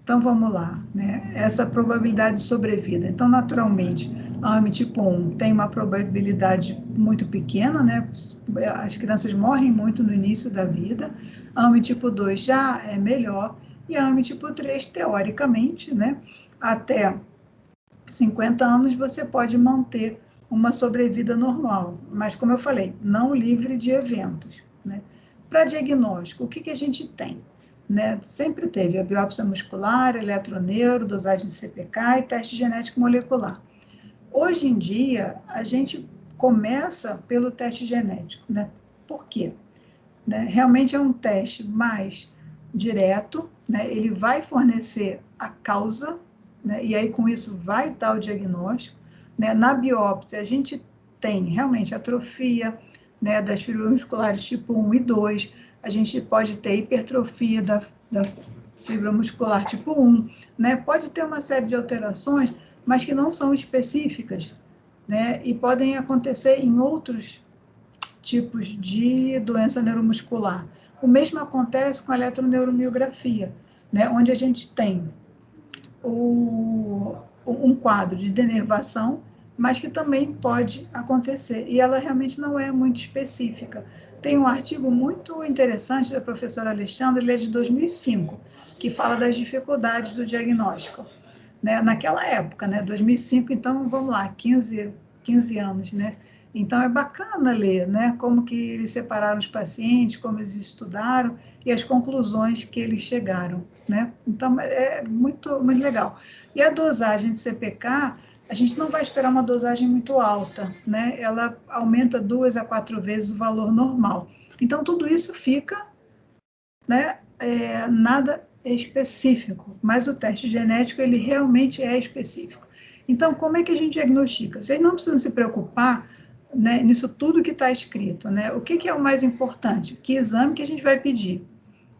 Então, vamos lá, né? Essa probabilidade de sobrevida. Então, naturalmente, a AME tipo 1 tem uma probabilidade muito pequena, né? As crianças morrem muito no início da vida. A AME tipo 2 já é melhor. E a AME tipo 3, teoricamente, né? Até 50 anos você pode manter uma sobrevida normal. Mas, como eu falei, não livre de eventos, né? Para diagnóstico, o que a gente tem? Né? Sempre teve a biópsia muscular, eletroneuro, dosagem de CPK e teste genético molecular. Hoje em dia, a gente começa pelo teste genético, né? Por quê? Né? Realmente é um teste mais direto, né? Ele vai fornecer a causa, né? E aí com isso vai dar o diagnóstico, né? Na biópsia, a gente tem realmente atrofia, né, das fibras musculares tipo 1 e 2, a gente pode ter hipertrofia da fibra muscular tipo 1, né? Pode ter uma série de alterações, mas que não são específicas, né? E podem acontecer em outros tipos de doença neuromuscular. O mesmo acontece com a eletroneuromiografia, né? Onde a gente tem um quadro de denervação, mas que também pode acontecer, e ela realmente não é muito específica. Tem um artigo muito interessante da professora Alexandra, ele é de 2005, que fala das dificuldades do diagnóstico, né? Naquela época, né? 2005, então, vamos lá, 15 anos, né? Então, é bacana ler, né? Como que eles separaram os pacientes, como eles estudaram e as conclusões que eles chegaram, né? Então, é muito, muito legal. E a dosagem de CPK, a gente não vai esperar uma dosagem muito alta, né? Ela aumenta 2 a 4 vezes o valor normal. Então, tudo isso fica, né? Nada específico, mas o teste genético, ele realmente é específico. Então, como é que a gente diagnostica? Vocês não precisam se preocupar, né, nisso tudo que está escrito, né? O que é o mais importante? Que exame que a gente vai pedir?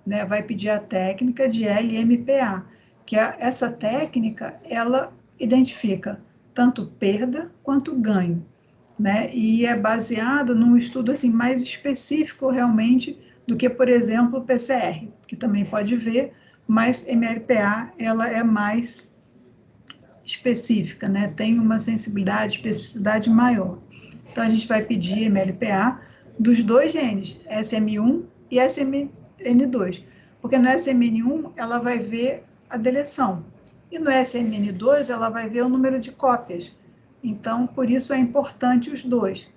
Né? Vai pedir a técnica de LMPA, que essa técnica, ela identifica tanto perda quanto ganho, né? E é baseado num estudo assim mais específico realmente do que, por exemplo, o PCR, que também pode ver, mas MLPA ela é mais específica, né? Tem uma sensibilidade, especificidade maior. Então, a gente vai pedir MLPA dos dois genes, SM1 e SMN2, porque no SMN1 ela vai ver a deleção, e no SMN2 ela vai ver o número de cópias. Então, por isso é importante os dois.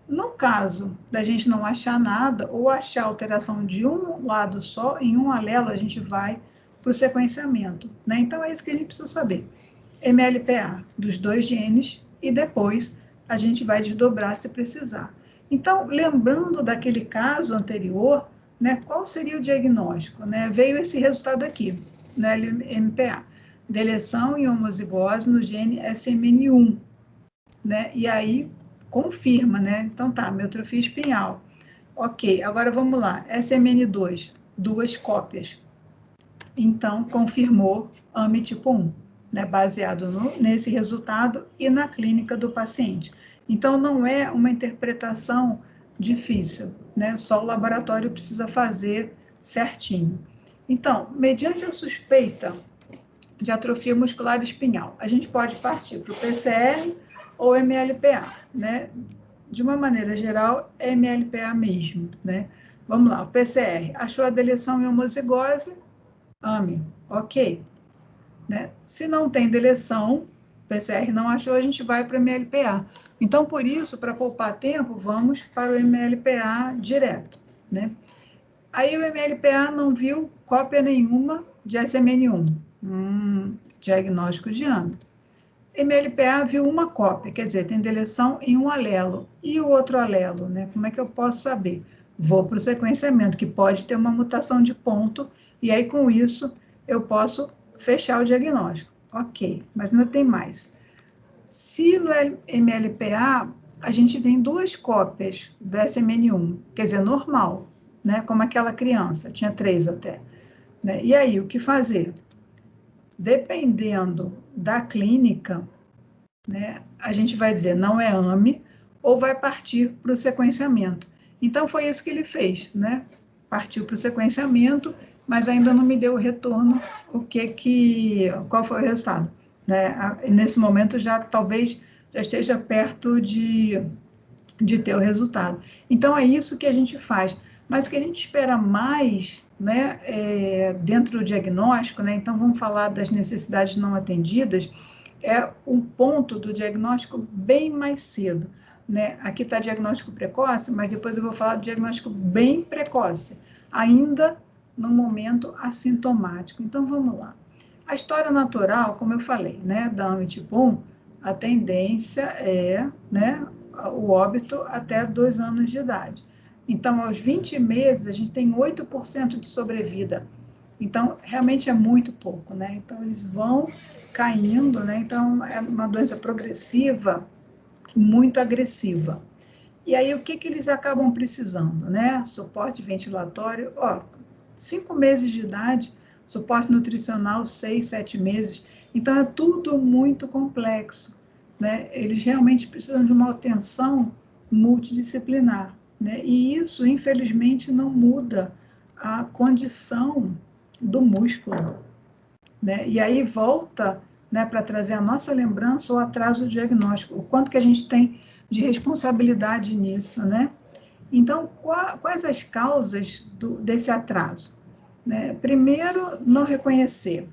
No caso da gente não achar nada, ou achar alteração de um lado só, em um alelo, a gente vai para o sequenciamento, né? Então, é isso que a gente precisa saber. MLPA dos dois genes e depois a gente vai desdobrar se precisar. Então, lembrando daquele caso anterior, né, qual seria o diagnóstico? Né? Veio esse resultado aqui, no LMPA, deleção em homozigose no gene SMN1, né? E aí confirma, né? Então tá, atrofia espinhal. Ok, agora vamos lá, SMN2, 2 cópias. Então, confirmou AME tipo 1, né? Baseado nesse resultado e na clínica do paciente. Então, não é uma interpretação difícil, né? Só o laboratório precisa fazer certinho. Então, mediante a suspeita de atrofia muscular espinhal, a gente pode partir para o PCR ou MLPA, né? De uma maneira geral, é MLPA mesmo, né? Vamos lá, o PCR, achou a deleção em homozigose, AME, ok. Né? Se não tem deleção, PCR não achou, a gente vai para o MLPA. Então, por isso, para poupar tempo, vamos para o MLPA direto, né? Aí o MLPA não viu cópia nenhuma de SMN1, diagnóstico de AME. MLPA viu uma cópia, quer dizer, tem deleção em um alelo. E o outro alelo, né? Como é que eu posso saber? Vou para o sequenciamento, que pode ter uma mutação de ponto, e aí com isso eu posso fechar o diagnóstico. Ok, mas ainda tem mais. Se no MLPA a gente tem 2 cópias do SMN1, quer dizer, normal, né? Como aquela criança, tinha 3 até. Né? E aí, o que fazer? Dependendo da clínica, né, a gente vai dizer não é AME ou vai partir para o sequenciamento. Então, foi isso que ele fez, né? Partiu para o sequenciamento, mas ainda não me deu o retorno, qual foi o resultado. Né? Nesse momento, talvez já esteja perto de ter o resultado. Então, é isso que a gente faz. Mas o que a gente espera mais, né, dentro do diagnóstico, né, então vamos falar das necessidades não atendidas, é um ponto do diagnóstico bem mais cedo. Né? Aqui está diagnóstico precoce, mas depois eu vou falar do diagnóstico bem precoce, ainda no momento assintomático. Então, vamos lá. A história natural, como eu falei, né, da AME tipo 1, a tendência é, né, o óbito até 2 anos de idade. Então, aos 20 meses, a gente tem 8% de sobrevida. Então, realmente é muito pouco, né? Então, eles vão caindo, né? Então, é uma doença progressiva, muito agressiva. E aí, o que eles acabam precisando, né? Suporte ventilatório, 5 meses de idade, suporte nutricional, 6, 7 meses. Então, é tudo muito complexo, né? Eles realmente precisam de uma atenção multidisciplinar, né? E isso, infelizmente, não muda a condição do músculo, né? E aí volta, né, para trazer a nossa lembrança o atraso diagnóstico, o quanto que a gente tem de responsabilidade nisso, né? Então, quais as causas desse atraso? Né? Primeiro, não reconhecer,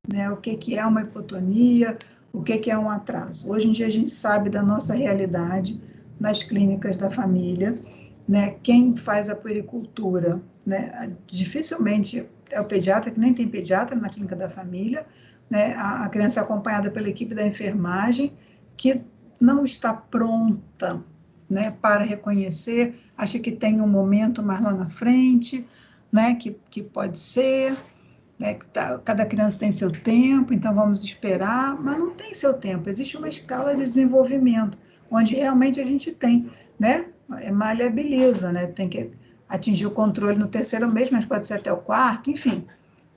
né, o que é uma hipotonia, o que é um atraso. Hoje em dia a gente sabe da nossa realidade nas clínicas da família, né? Quem faz a puericultura, né, dificilmente é o pediatra, que nem tem pediatra na clínica da família, né? A criança é acompanhada pela equipe da enfermagem, que não está pronta, né, para reconhecer, acha que tem um momento mais lá na frente, né, que pode ser, né, cada criança tem seu tempo, então vamos esperar, mas não tem seu tempo, existe uma escala de desenvolvimento, onde realmente a gente tem, né, maleabiliza, né, tem que atingir o controle no 3º mês, mas pode ser até o 4º, enfim,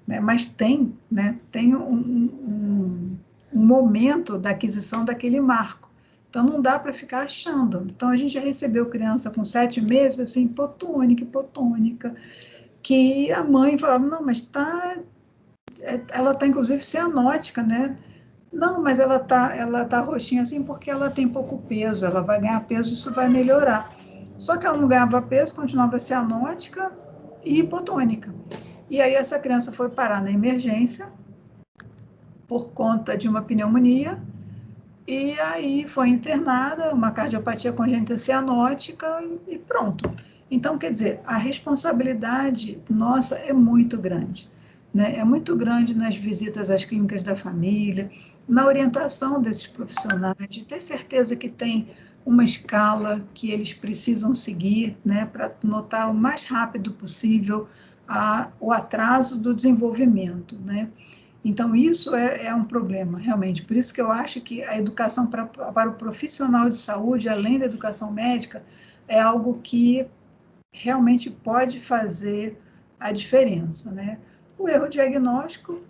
né, mas tem, né, tem um momento da aquisição daquele marco. Então, não dá para ficar achando. Então, a gente já recebeu criança com 7 meses, assim, hipotônica, que a mãe falava, não, mas ela está, inclusive, cianótica, né? Não, mas ela tá roxinha assim porque ela tem pouco peso, ela vai ganhar peso, isso vai melhorar. Só que ela não ganhava peso, continuava cianótica e hipotônica. E aí essa criança foi parar na emergência por conta de uma pneumonia, e aí foi internada, uma cardiopatia congênita cianótica e pronto. Então, quer dizer, a responsabilidade nossa é muito grande, né? É muito grande nas visitas às clínicas da família, na orientação desses profissionais, de ter certeza que tem uma escala que eles precisam seguir, né, para notar o mais rápido possível o atraso do desenvolvimento, né? Então, isso é um problema, realmente. Por isso que eu acho que a educação para o profissional de saúde, além da educação médica, é algo que realmente pode fazer a diferença, né? O erro diagnóstico,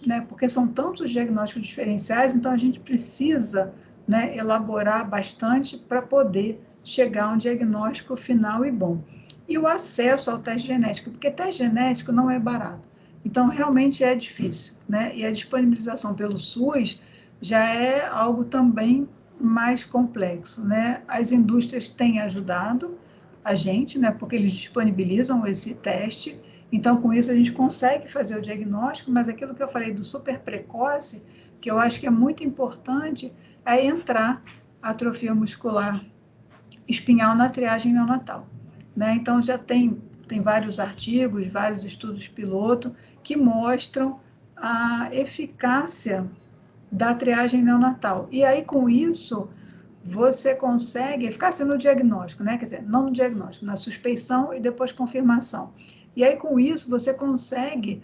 né, porque são tantos diagnósticos diferenciais, então a gente precisa, né, elaborar bastante para poder chegar a um diagnóstico final e bom. E o acesso ao teste genético, porque teste genético não é barato. Então, realmente é difícil, né? E a disponibilização pelo SUS já é algo também mais complexo, né? As indústrias têm ajudado a gente, né? Porque eles disponibilizam esse teste. Então, com isso, a gente consegue fazer o diagnóstico, mas aquilo que eu falei do super precoce, que eu acho que é muito importante, é entrar a atrofia muscular espinhal na triagem neonatal, né? Então, já tem vários artigos, vários estudos piloto que mostram a eficácia da triagem neonatal. E aí, com isso, você consegue eficácia no diagnóstico, né? Quer dizer, não no diagnóstico, na suspeição e depois confirmação. E aí, com isso, você consegue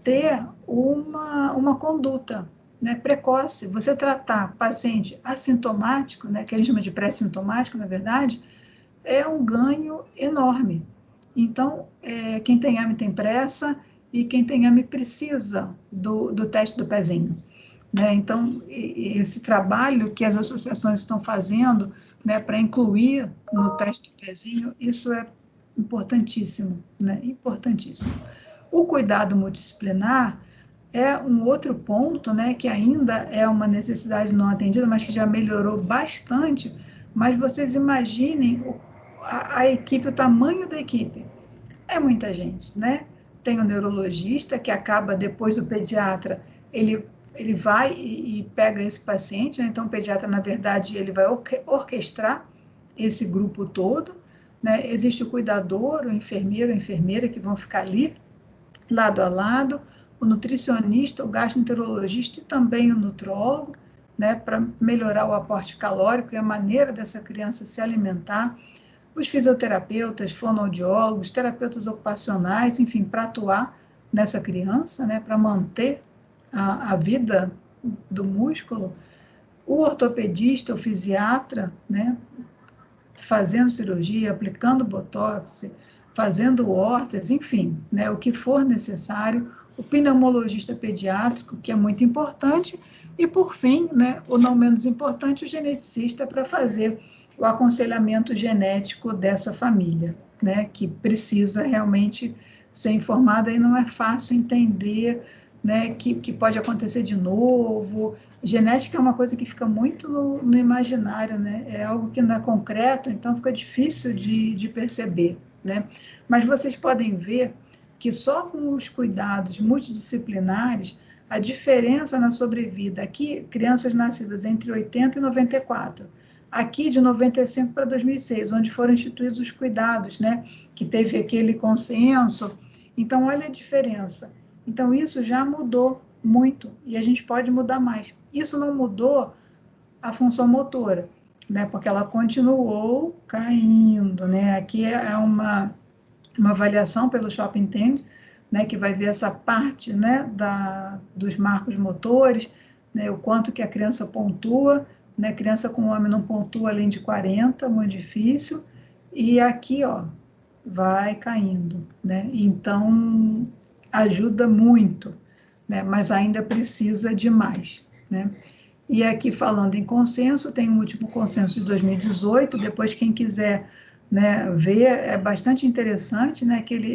ter uma conduta, né, precoce. Você tratar paciente assintomático, né, que a gente chama de pré-sintomático, na verdade, é um ganho enorme. Então, quem tem AME tem pressa e quem tem AME precisa do teste do pezinho, né? Então, esse trabalho que as associações estão fazendo, né, para incluir no teste do pezinho, isso é importantíssimo, né? Importantíssimo. O cuidado multidisciplinar é um outro ponto, né, que ainda é uma necessidade não atendida, mas que já melhorou bastante. Mas vocês imaginem a equipe, o tamanho da equipe. É muita gente, né? Tem o neurologista que acaba, depois do pediatra, ele vai e pega esse paciente, né? Então, o pediatra, na verdade, ele vai orquestrar esse grupo todo, né? Existe o cuidador, o enfermeiro, a enfermeira, que vão ficar ali, lado a lado, o nutricionista, o gastroenterologista e também o nutrólogo, né? Para melhorar o aporte calórico e a maneira dessa criança se alimentar, os fisioterapeutas, fonoaudiólogos, terapeutas ocupacionais, enfim, para atuar nessa criança, né, para manter a vida do músculo, o ortopedista, o fisiatra, né, fazendo cirurgia, aplicando botox, fazendo órtese, enfim, né, o que for necessário, o pneumologista pediátrico, que é muito importante, e, por fim, né, o não menos importante, o geneticista para fazer o aconselhamento genético dessa família, né, que precisa realmente ser informada e não é fácil entender, né, que pode acontecer de novo. Genética é uma coisa que fica muito no imaginário, né, é algo que não é concreto, então fica difícil de perceber, né, mas vocês podem ver que só com os cuidados multidisciplinares, a diferença na sobrevida, aqui, crianças nascidas entre 80 e 94, aqui de 95 para 2006, onde foram instituídos os cuidados, né, que teve aquele consenso. Então, olha a diferença. Então, isso já mudou muito, e a gente pode mudar mais. Isso não mudou a função motora, né, porque ela continuou caindo, né, aqui é uma avaliação pelo Shopping Entende, né, que vai ver essa parte, né, dos marcos motores, né, o quanto que a criança pontua, né, criança com homem não pontua além de 40, muito difícil, e aqui, ó, vai caindo, né, então ajuda muito, né, mas ainda precisa de mais, né. E aqui falando em consenso, tem o último consenso de 2018, depois quem quiser, né, ver, é bastante interessante, né, que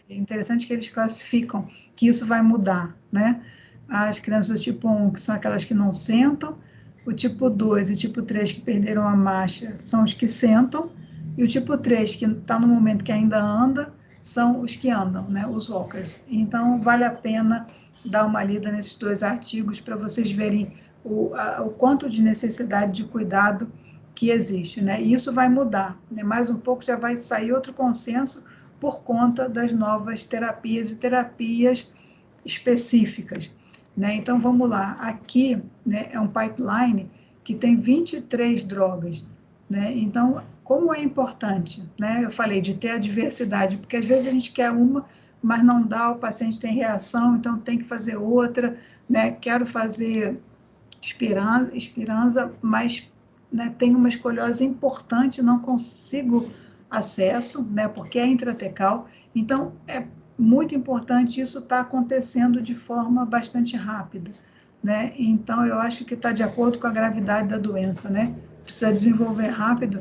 é interessante que eles classificam que isso vai mudar, né, as crianças do tipo 1, que são aquelas que não sentam, o tipo 2 e o tipo 3 que perderam a marcha são os que sentam, e o tipo 3, que está no momento que ainda anda, são os que andam, né, os walkers. Então, vale a pena dar uma lida nesses dois artigos para vocês verem o quanto de necessidade de cuidado que existe, né? E isso vai mudar, né? Mais um pouco já vai sair outro consenso por conta das novas terapias e terapias específicas, né? Então, vamos lá. Aqui, né, é um pipeline que tem 23 drogas. né? Então, como é importante, né? Eu falei de ter a diversidade, porque às vezes a gente quer uma, mas não dá, o paciente tem reação, então tem que fazer outra, né? Quero fazer Esperança, mas, né, tem uma escoliose importante, não consigo acesso, né, porque é intratecal. Então, é muito importante isso estar acontecendo de forma bastante rápida, né? Então, eu acho que está de acordo com a gravidade da doença, né? Precisa desenvolver rápido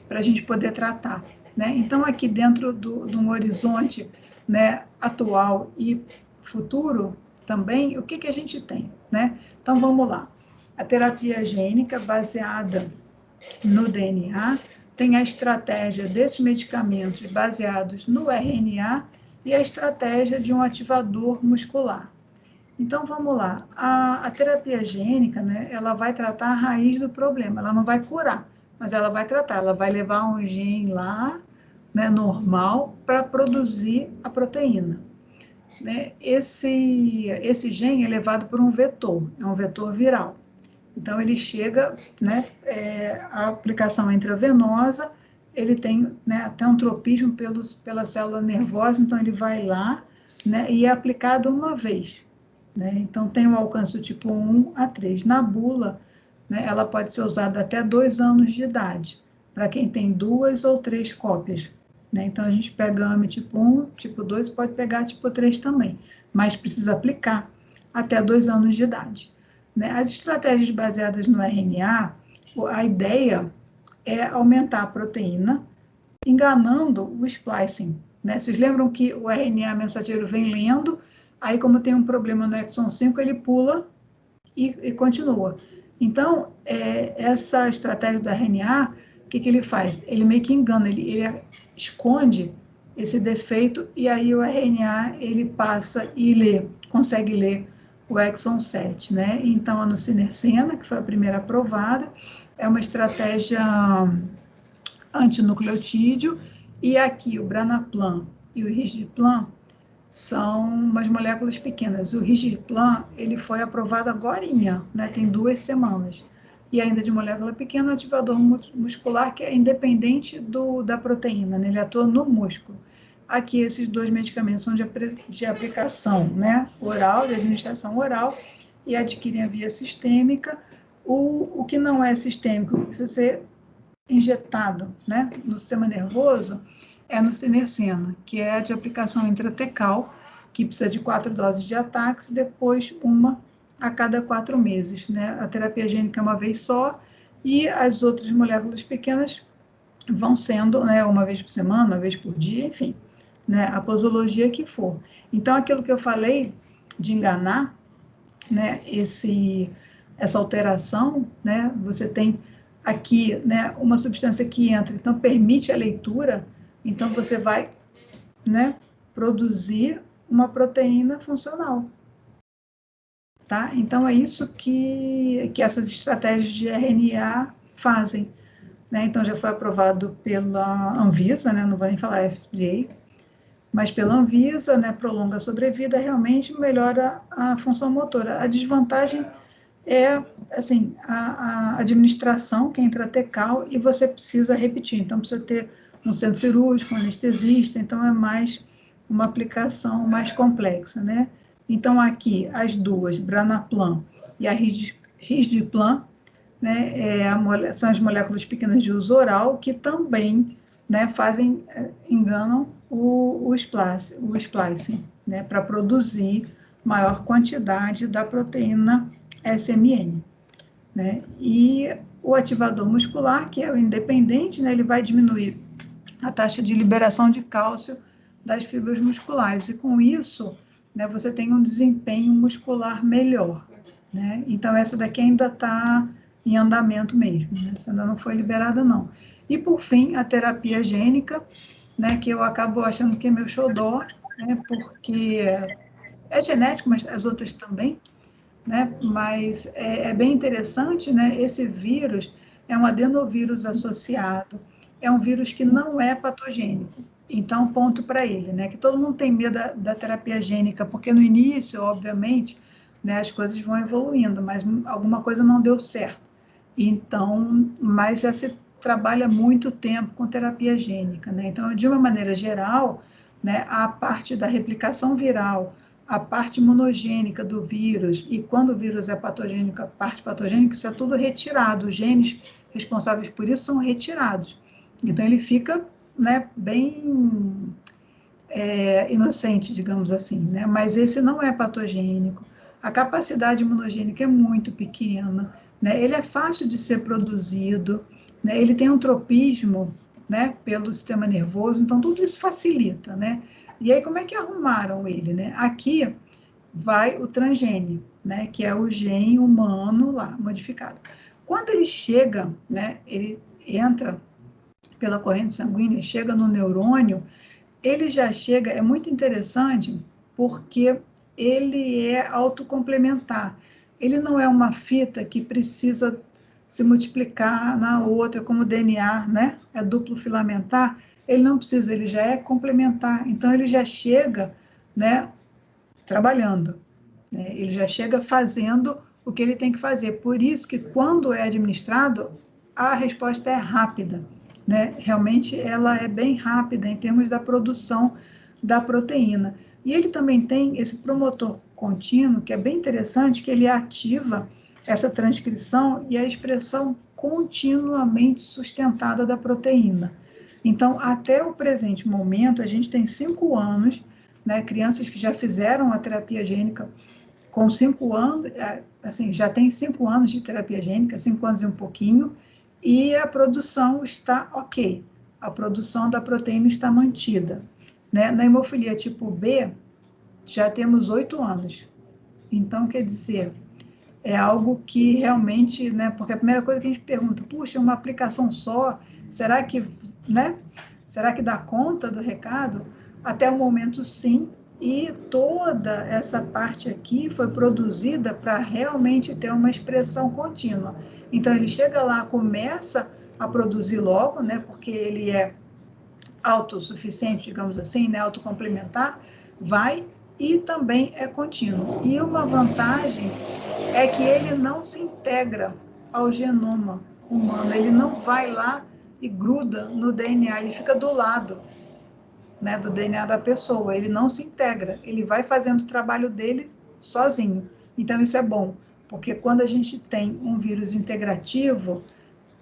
para a gente poder tratar, né? Então, aqui dentro de um horizonte, né, atual e futuro também, o que que a gente tem, né? Então, vamos lá. A terapia gênica, baseada no DNA, tem a estratégia desses medicamentos baseados no RNA e a estratégia de um ativador muscular. Então, vamos lá. A terapia gênica, né, ela vai tratar a raiz do problema, ela não vai curar, mas ela vai tratar, ela vai levar um gene lá, né, normal, para produzir a proteína. Né? Esse gene é levado por um vetor, é um vetor viral. Então, ele chega, né, a aplicação intravenosa, ele tem, né, até um tropismo pela célula nervosa, então ele vai lá, né, e é aplicado uma vez. Né? Então, tem um alcance do tipo 1 a 3. Na bula, né, ela pode ser usada até 2 anos de idade, para quem tem 2 ou 3 cópias. Né? Então, a gente pega AME tipo 1, tipo 2, pode pegar tipo 3 também, mas precisa aplicar até 2 anos de idade. Né? As estratégias baseadas no RNA, a ideia é aumentar a proteína, enganando o splicing. Né? Vocês lembram que o RNA mensageiro vem lendo, aí como tem um problema no exon 5, ele pula e continua. Então, essa estratégia do RNA, o que ele faz? Ele meio que engana, ele esconde esse defeito e aí o RNA ele passa e lê, consegue ler o exon 7, né? Então, a nusinercena, que foi a primeira aprovada, é uma estratégia antinucleotídeo, e aqui o branaplam e o risdiplam são umas moléculas pequenas. O risdiplam, ele foi aprovado agorinha, né? Tem 2 semanas. E ainda de molécula pequena, ativador muscular, que é independente da proteína, né? Ele atua no músculo. Aqui, esses 2 medicamentos são de aplicação, né? Oral, de administração oral, e adquirem a via sistêmica. O que não é sistêmico, precisa ser injetado, né, no sistema nervoso, é a nusinercena, que é de aplicação intratecal, que precisa de 4 doses de ataques, depois uma a cada 4 meses. Né? A terapia gênica é uma vez só, e as outras moléculas pequenas vão sendo, né, uma vez por semana, uma vez por dia, enfim, né, a posologia que for. Então, aquilo que eu falei de enganar, né, essa alteração, né, você tem aqui, né, uma substância que entra, então permite a leitura, então você vai, né, produzir uma proteína funcional, tá? Então é isso que essas estratégias de RNA fazem, né? Então já foi aprovado pela Anvisa, né, não vou nem falar FDA, mas pela Anvisa, né, prolonga a sobrevida, realmente melhora a função motora. A desvantagem é, assim, a administração, que é intratecal, e você precisa repetir. Então, precisa ter um centro cirúrgico, um anestesista, então é mais uma aplicação mais complexa, né? Então, aqui, as duas, Branaplam e a Risdiplam, né, são as moléculas pequenas de uso oral, que também, né, enganam o splicing, né, para produzir maior quantidade da proteína SMN. Né? E o ativador muscular, que é o independente, né, ele vai diminuir a taxa de liberação de cálcio das fibras musculares, e com isso, né, você tem um desempenho muscular melhor. Né? Então, essa daqui ainda está em andamento mesmo, né? Essa ainda não foi liberada, não. E, por fim, a terapia gênica, né, que eu acabo achando que é meu xodó, né, porque é genético, mas as outras também, né? Mas é bem interessante, né? Esse vírus é um adenovírus associado, é um vírus que não é patogênico. Então, ponto para ele, né? Que todo mundo tem medo da terapia gênica, porque no início, obviamente, né, as coisas vão evoluindo, mas alguma coisa não deu certo. Então, mas já se trabalha muito tempo com terapia gênica, né? Então, de uma maneira geral, né, a parte da replicação viral, a parte imunogênica do vírus, e quando o vírus é patogênico, a parte patogênica, isso é tudo retirado, os genes responsáveis por isso são retirados. Então, ele fica, né, bem inocente, digamos assim, né? Mas esse não é patogênico. A capacidade imunogênica é muito pequena, né? Ele é fácil de ser produzido, né? Ele tem um tropismo, né, pelo sistema nervoso, então tudo isso facilita, né? E aí, como é que arrumaram ele, né? Aqui vai o transgene, né, que é o gene humano lá, modificado. Quando ele chega, né, ele entra pela corrente sanguínea, chega no neurônio, ele já chega, é muito interessante, porque ele é autocomplementar. Ele não é uma fita que precisa se multiplicar na outra, como o DNA, né? É duplo filamentar. Ele não precisa, ele já é complementar. Então, ele já chega, né, trabalhando, né? Ele já chega fazendo o que ele tem que fazer. Por isso que, quando é administrado, a resposta é rápida, né? Realmente, ela é bem rápida em termos da produção da proteína. E ele também tem esse promotor contínuo, que é bem interessante, que ele ativa essa transcrição e a expressão continuamente sustentada da proteína. Então, até o presente momento, a gente tem 5 anos, né, crianças que já fizeram a terapia gênica com 5 anos, assim, já tem 5 anos de terapia gênica, 5 anos e um pouquinho, e a produção está ok. A produção da proteína está mantida, né? Na hemofilia tipo B, já temos 8 anos. Então, quer dizer, é algo que realmente, né? Porque a primeira coisa que a gente pergunta, puxa, uma aplicação só, será que, né? Será que dá conta do recado? Até o momento, sim. E toda essa parte aqui foi produzida para realmente ter uma expressão contínua. Então, ele chega lá, começa a produzir logo, né? Porque ele é autossuficiente, digamos assim, né? Autocomplementar, vai e também é contínuo. E uma vantagem é que ele não se integra ao genoma humano, ele não vai lá e gruda no DNA, ele fica do lado, né, do DNA da pessoa, ele não se integra, ele vai fazendo o trabalho dele sozinho. Então, isso é bom, porque quando a gente tem um vírus integrativo,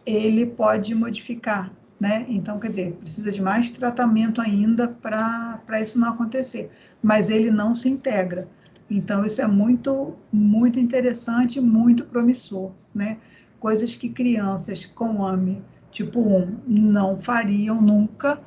ele pode modificar, né? Então, quer dizer, precisa de mais tratamento ainda para isso não acontecer, mas ele não se integra. Então, isso é muito, muito interessante, muito promissor, né? Coisas que crianças com AME tipo 1 não fariam nunca,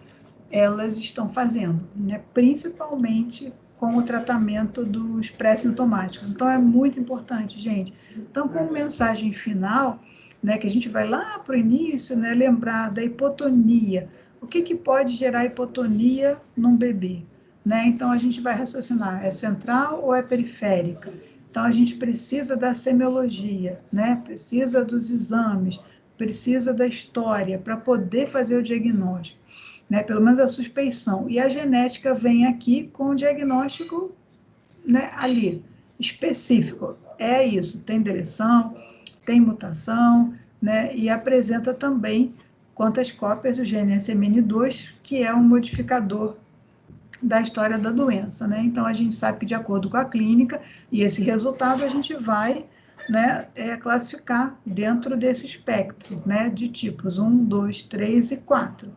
elas estão fazendo, né? Principalmente com o tratamento dos pré-sintomáticos. Então, é muito importante, gente. Então, como mensagem final, né, que a gente vai lá para o início, né, lembrar da hipotonia. O que pode gerar hipotonia num bebê? Né? Então, a gente vai raciocinar, é central ou é periférica? Então, a gente precisa da semiologia, né? Precisa dos exames, precisa da história para poder fazer o diagnóstico, né? Pelo menos a suspeição. E a genética vem aqui com o diagnóstico, né, ali, específico. É isso, tem deleção, tem mutação, né, e apresenta também quantas cópias do gene SMN2, que é um modificador da história da doença, né? Então, a gente sabe que, de acordo com a clínica, e esse resultado a gente vai, né, classificar dentro desse espectro, né, de tipos 1, 2, 3 e 4.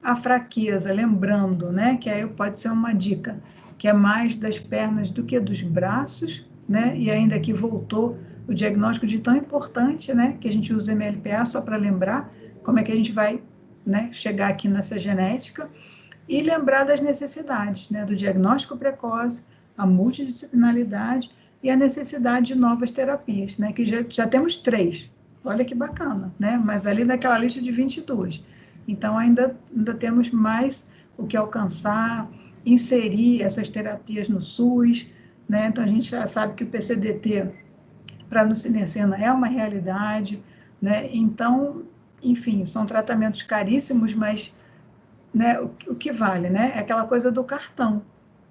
A fraqueza, lembrando, né, que aí pode ser uma dica, que é mais das pernas do que dos braços, né, e ainda que voltou o diagnóstico de tão importante, né, que a gente usa MLPA só para lembrar como é que a gente vai, né, chegar aqui nessa genética, e lembrar das necessidades, né, do diagnóstico precoce, a multidisciplinaridade e a necessidade de novas terapias, né, que já temos 3, olha que bacana, né, mas ali naquela lista de 22. Então, ainda temos mais o que alcançar, inserir essas terapias no SUS, né? Então, a gente já sabe que o PCDT para a nusinercena é uma realidade, né? Então, enfim, são tratamentos caríssimos, mas, né, o que vale, né? É aquela coisa do cartão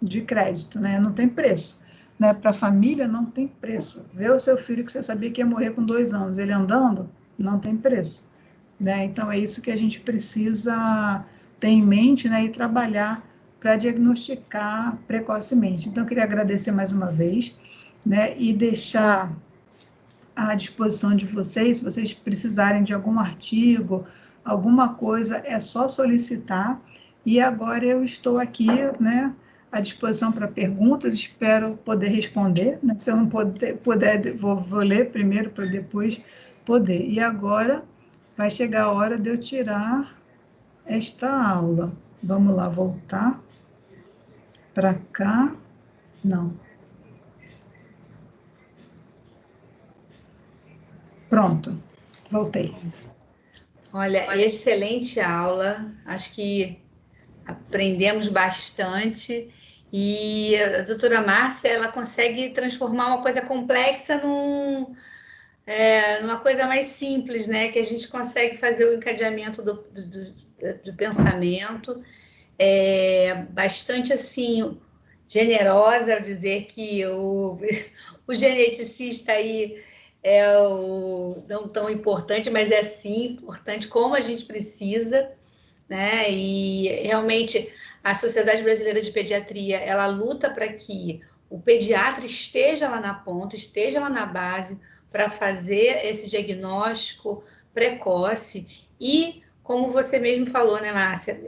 de crédito, né? Não tem preço, né? Para a família não tem preço. Ver o seu filho que você sabia que ia morrer com 2 anos, ele andando, não tem preço. né? Então, é isso que a gente precisa ter em mente, né? E trabalhar para diagnosticar precocemente. Então, eu queria agradecer mais uma vez, né? E deixar à disposição de vocês, se vocês precisarem de algum artigo, alguma coisa, é só solicitar. E agora eu estou aqui, né, à disposição para perguntas, espero poder responder, né? Se eu não puder, vou ler primeiro para depois poder. E agora vai chegar a hora de eu tirar esta aula. Vamos lá, voltar para cá. Não. Pronto, voltei. Olha, excelente aula. Acho que aprendemos bastante. E a doutora Márcia, ela consegue transformar uma coisa complexa numa coisa mais simples, né? Que a gente consegue fazer o encadeamento do pensamento. Bastante, assim, generosa ao dizer que o geneticista aí é o não tão importante, mas é sim importante como a gente precisa, né? E realmente a Sociedade Brasileira de Pediatria, ela luta para que o pediatra esteja lá na ponta, esteja lá na base para fazer esse diagnóstico precoce e, como você mesmo falou, né, Márcia,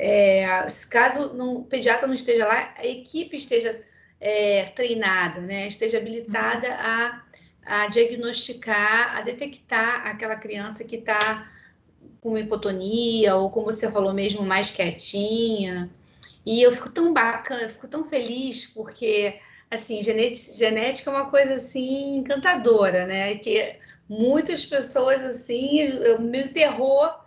caso o pediatra não esteja lá, a equipe esteja treinada, né, esteja habilitada a diagnosticar, a detectar aquela criança que está com hipotonia, ou como você falou mesmo, mais quietinha. E eu fico tão bacana, eu fico tão feliz, porque, assim, genética é uma coisa, assim, encantadora, né? Que muitas pessoas, assim, meio terror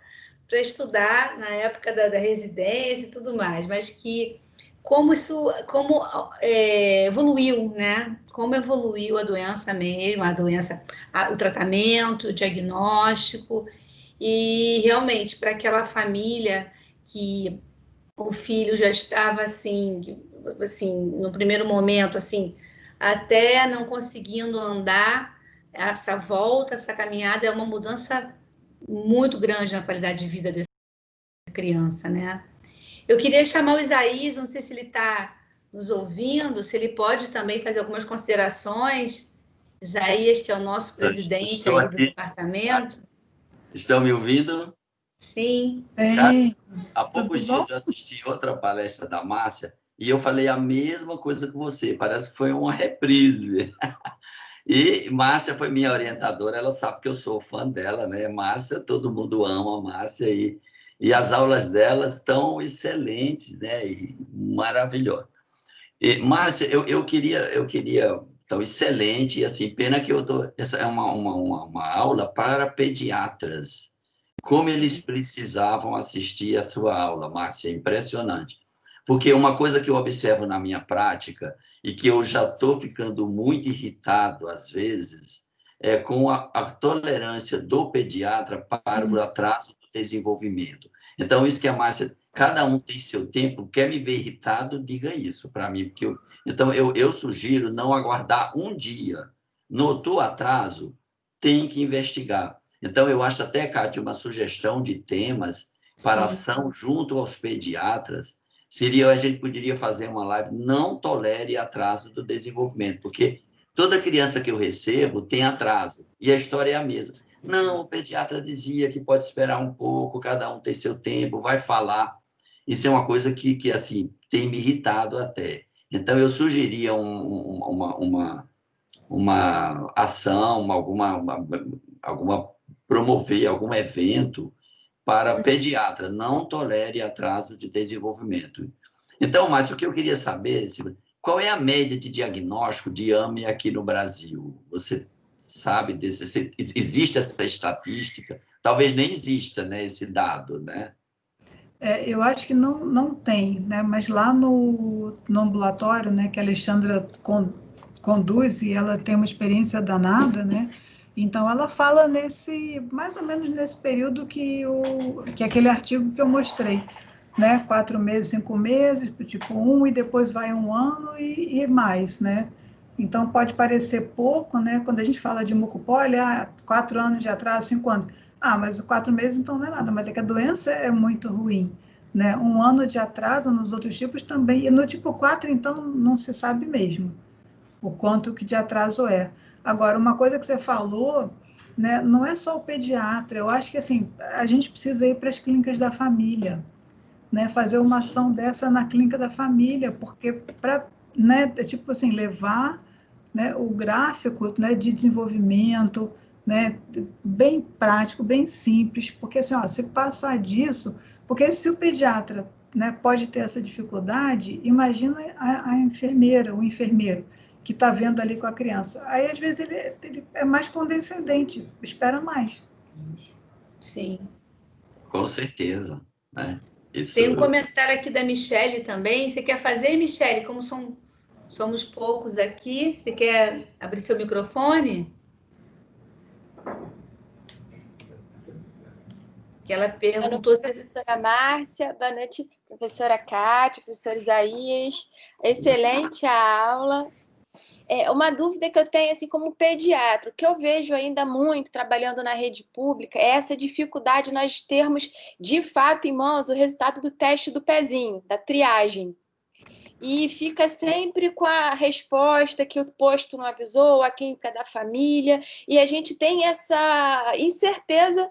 para estudar na época da residência e tudo mais, mas que como evoluiu, né? Como evoluiu a doença mesmo, o tratamento, o diagnóstico, e realmente, para aquela família que o filho já estava assim, no primeiro momento, assim, até não conseguindo andar, essa volta, essa caminhada é uma mudança muito grande na qualidade de vida dessa criança, né? Eu queria chamar o Isaías, não sei se ele está nos ouvindo, se ele pode também fazer algumas considerações. Isaías, que é o nosso presidente Estou aí do aqui. departamento. Estão me ouvindo? Sim. Cara, Bem, há tudo poucos bom? dias eu assisti outra palestra da Márcia e eu falei a mesma coisa que você. Parece que foi uma reprise. E Márcia foi minha orientadora, ela sabe que eu sou fã dela, né? Márcia, todo mundo ama a Márcia e as aulas dela estão excelentes, né? E maravilhosas. E, Márcia, eu queria então, excelente, e assim, pena que eu tô, essa é uma aula para pediatras. Como eles precisavam assistir a sua aula, Márcia, é impressionante. Porque uma coisa que eu observo na minha prática, e que eu já estou ficando muito irritado às vezes, é com a tolerância do pediatra para o atraso do desenvolvimento. Então, isso que a Márcia, cada um tem seu tempo, quer me ver irritado, diga isso para mim, porque então eu sugiro não aguardar um dia. Notou atraso? Tem que investigar. Então, eu acho até, Cátia, uma sugestão de temas para Sim. ação junto aos pediatras seria, a gente poderia fazer uma live, não tolere atraso do desenvolvimento, porque toda criança que eu recebo tem atraso, e a história é a mesma. Não, o pediatra dizia que pode esperar um pouco, cada um tem seu tempo, vai falar. Isso é uma coisa que assim, tem me irritado até. Então, eu sugeria uma ação, alguma promover algum evento para pediatra, não tolere atraso de desenvolvimento. Então, Márcio, o que eu queria saber, qual é a média de diagnóstico de AME aqui no Brasil? Você sabe existe essa estatística? Talvez nem exista, né, esse dado, né? Eu acho que não tem, né? Mas lá no ambulatório, né, que a Alexandra conduz, e ela tem uma experiência danada, né? Então, ela fala mais ou menos nesse período que aquele artigo que eu mostrei, né? 4 meses, 5 meses, tipo 1, e depois vai 1 ano e mais, né? Então, pode parecer pouco, né? Quando a gente fala de mucopólio, 4 anos de atraso, 5 anos. Ah, mas 4 meses então não é nada, mas é que a doença é muito ruim, né? 1 ano de atraso nos outros tipos também, e no tipo 4, então, não se sabe mesmo o quanto que de atraso é. Agora, uma coisa que você falou, né, não é só o pediatra, eu acho que assim, a gente precisa ir para as clínicas da família, né, fazer uma Sim. ação dessa na clínica da família, porque para, né, tipo assim, levar, né, o gráfico, né, de desenvolvimento, né, bem prático, bem simples, porque assim, ó, se passar disso, porque se o pediatra, né, pode ter essa dificuldade, imagina a enfermeira, o enfermeiro, que está vendo ali com a criança. Aí, às vezes, ele é mais condescendente, espera mais. Sim. Com certeza, né? Tem um Isso. comentário aqui da Michele também. Você quer fazer, Michele? Como somos poucos aqui, você quer abrir seu microfone? Que ela Boa noite, perguntou se... professora Márcia. Boa noite, professora Cátia, professor Isaías. Excelente a aula. Uma dúvida que eu tenho, assim, como pediatra, o que eu vejo ainda muito trabalhando na rede pública é essa dificuldade nós termos, de fato, em mãos o resultado do teste do pezinho, da triagem. E fica sempre com a resposta que o posto não avisou, a clínica da família, e a gente tem essa incerteza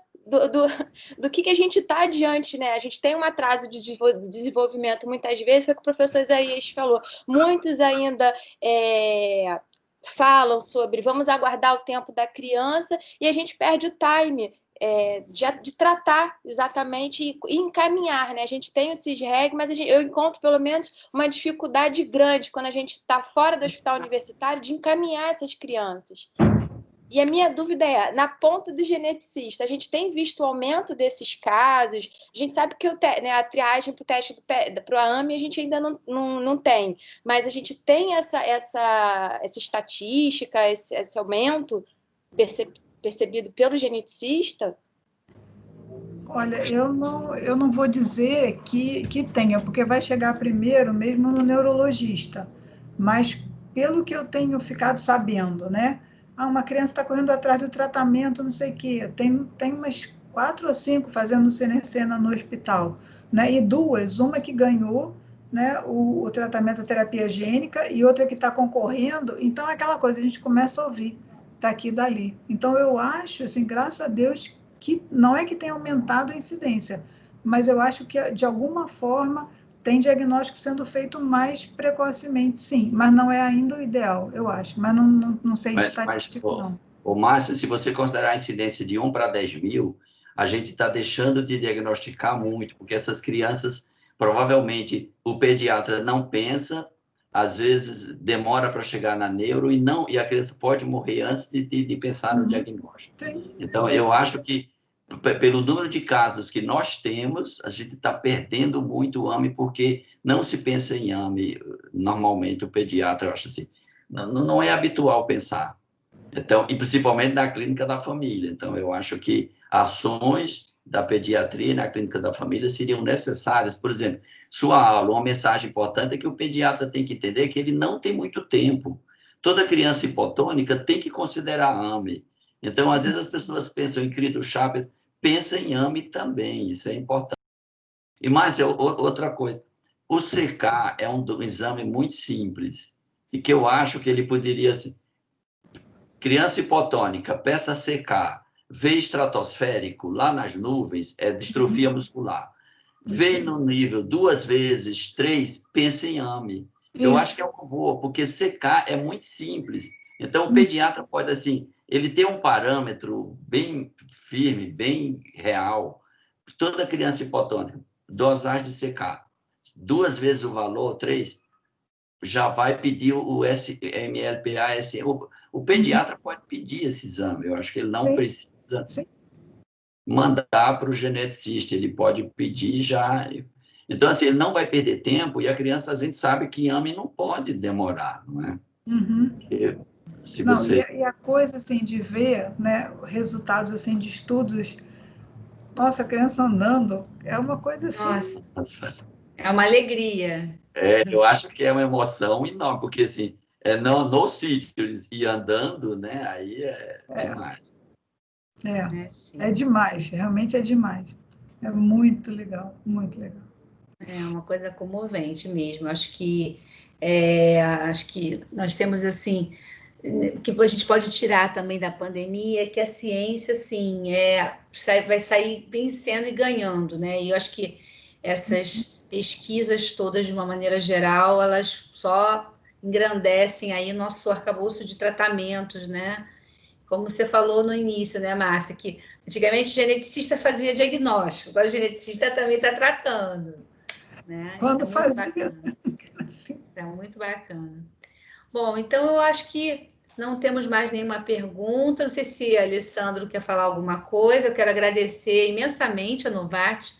do que a gente está adiante, né? A gente tem um atraso de desenvolvimento, muitas vezes, foi o que o professor Isaías falou. Muitos ainda falam sobre vamos aguardar o tempo da criança e a gente perde o time. De tratar exatamente e encaminhar, né? A gente tem o CISREG, mas eu encontro pelo menos uma dificuldade grande quando a gente está fora do hospital universitário de encaminhar essas crianças. E a minha dúvida é, na ponta do geneticista, a gente tem visto o aumento desses casos? A gente sabe que a triagem para o teste para o AME a gente ainda não tem, mas a gente tem essa estatística, esse aumento percebido pelo geneticista? Olha, eu não vou dizer que tenha, porque vai chegar primeiro mesmo no neurologista. Mas pelo que eu tenho ficado sabendo, né? Ah, uma criança está correndo atrás do tratamento, não sei o quê. Tem umas 4 ou 5 fazendo cena no hospital, né? E 2, uma que ganhou, né, o tratamento, a terapia gênica, e outra que está concorrendo. Então, é aquela coisa, a gente começa a ouvir daqui e dali. Então, eu acho, assim, graças a Deus, que não é que tenha aumentado a incidência, mas eu acho que, de alguma forma, tem diagnóstico sendo feito mais precocemente, sim, mas não é ainda o ideal, eu acho, mas não sei de estatístico, não. Márcia, se você considerar a incidência de 1 para 10 mil, a gente está deixando de diagnosticar muito, porque essas crianças, provavelmente, o pediatra não pensa, às vezes demora para chegar na neuro e a criança pode morrer antes de pensar no diagnóstico. Sim, então, sim. eu acho que, pelo número de casos que nós temos, a gente está perdendo muito o AME, porque não se pensa em AME, normalmente, o pediatra, eu acho assim, não é habitual pensar. Então, e principalmente na clínica da família. Então, eu acho que ações da pediatria na clínica da família seriam necessárias. Por exemplo, sua aula, uma mensagem importante é que o pediatra tem que entender que ele não tem muito tempo. Toda criança hipotônica tem que considerar AME. Então, às vezes as pessoas pensam em cria do Chagas, pensam em AME também, isso é importante. E mais, outra coisa, o CK é um exame muito simples, e que eu acho que ele poderia... Criança hipotônica, peça CK, V estratosférico, lá nas nuvens, é distrofia muscular. V no nível 2 vezes, 3, pensa em AME. Eu acho que é uma boa, porque CK é muito simples. Então, o pediatra pode, assim, ele tem um parâmetro bem firme, bem real. Toda criança hipotônica, dosagem de CK, 2 vezes o valor, 3, já vai pedir o MLPA-S. O pediatra pode pedir esse exame, eu acho que ele não precisa mandar para o geneticista, ele pode pedir já. Então, assim, ele não vai perder tempo, e a criança, a gente sabe que AME não pode demorar, não é? Porque se Não, você... e a coisa, assim, de ver, né, resultados, assim, de estudos, nossa, a criança andando, é uma coisa assim... Nossa, é uma alegria. Eu acho que é uma emoção enorme, porque, assim, no sítio, eles ir andando, né, aí é demais. É, Sim. é demais, realmente é demais. É muito legal, muito legal. É uma coisa comovente mesmo. Acho que nós temos assim que a gente pode tirar também da pandemia é que a ciência assim vai sair vencendo e ganhando, né? E eu acho que essas pesquisas todas de uma maneira geral elas só engrandecem aí nosso arcabouço de tratamentos, né? Como você falou no início, né, Márcia, que antigamente o geneticista fazia diagnóstico, agora o geneticista também está tratando, né? Isso Quando é muito fazia, bacana. assim, É muito bacana. Bom, então eu acho que não temos mais nenhuma pergunta. Não sei se a Alessandro quer falar alguma coisa. Eu quero agradecer imensamente a Novartis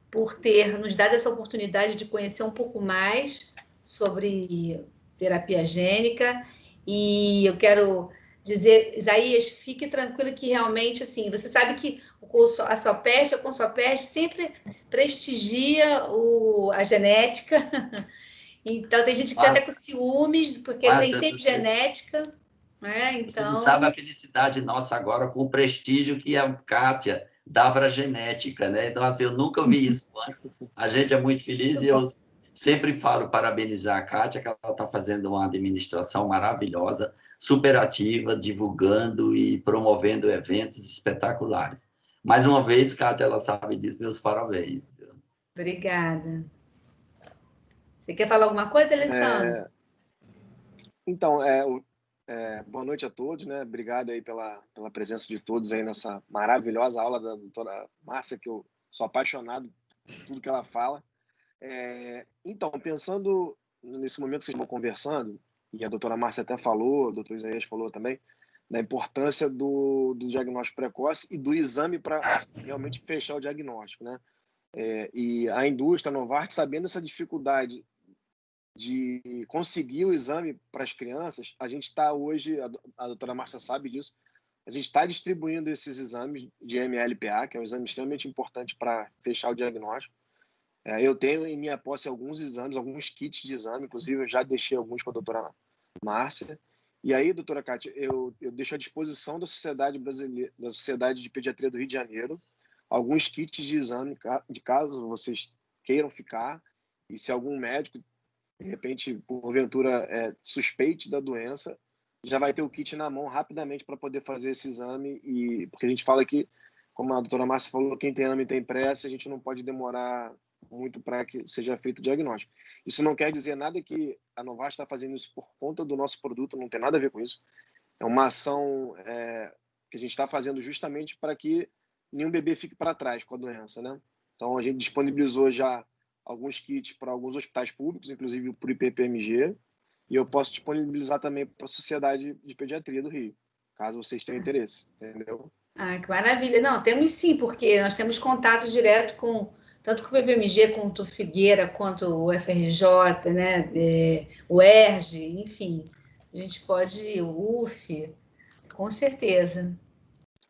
por ter nos dado essa oportunidade de conhecer um pouco mais sobre terapia gênica. E eu quero dizer, Isaías, fique tranquilo que realmente, assim, você sabe que a Sopeste, a Consopeste sempre prestigia a genética. Então, tem gente que fica até com Márcia, ciúmes, porque tem Márcia, sempre genética, né? você não sabe Então, a felicidade nossa agora com o prestígio que a Kátia dá para a genética, né? Então, assim, eu nunca vi isso antes. A gente é muito feliz e eu sempre falo parabenizar a Kátia, que ela está fazendo uma administração maravilhosa, super ativa, divulgando e promovendo eventos espetaculares. Mais uma vez, Kátia, ela sabe disso, meus parabéns. obrigada. Você quer falar alguma coisa, Alessandro? Então, boa noite a todos, né? Obrigado aí pela presença de todos aí nessa maravilhosa aula da doutora Márcia, que eu sou apaixonado por tudo que ela fala. Então, pensando nesse momento que vocês estão conversando, e a doutora Márcia até falou, o doutor Isaías falou também, da importância do diagnóstico precoce e do exame para realmente fechar o diagnóstico, né? E a indústria, a Novartis, sabendo essa dificuldade de conseguir o exame para as crianças, a gente está hoje, a doutora Márcia sabe disso, a gente está distribuindo esses exames de MLPA, que é um exame extremamente importante para fechar o diagnóstico. Eu tenho em minha posse alguns exames, alguns kits de exame, inclusive eu já deixei alguns com a doutora Márcia. E aí, doutora Kátia, eu deixo à disposição da Sociedade Brasileira, da Sociedade de Pediatria do Rio de Janeiro, alguns kits de exame, de caso vocês queiram ficar, e se algum médico de repente, porventura, suspeite da doença, já vai ter o kit na mão rapidamente para poder fazer esse exame. E porque a gente fala que, como a doutora Márcia falou, quem tem ama e tem pressa, a gente não pode demorar muito para que seja feito o diagnóstico. Isso não quer dizer nada que a Novartis está fazendo isso por conta do nosso produto, não tem nada a ver com isso. É uma ação que a gente está fazendo justamente para que nenhum bebê fique para trás com a doença, né? Então, a gente disponibilizou já alguns kits para alguns hospitais públicos, inclusive para o IPPMG, e eu posso disponibilizar também para a Sociedade de Pediatria do Rio, caso vocês tenham interesse, entendeu? Ah, que maravilha. Não, temos sim, porque nós temos contato direto com tanto com o PPMG, quanto o Figueira, quanto o FRJ, né? O ERJ, enfim. A gente pode, o UF, com certeza.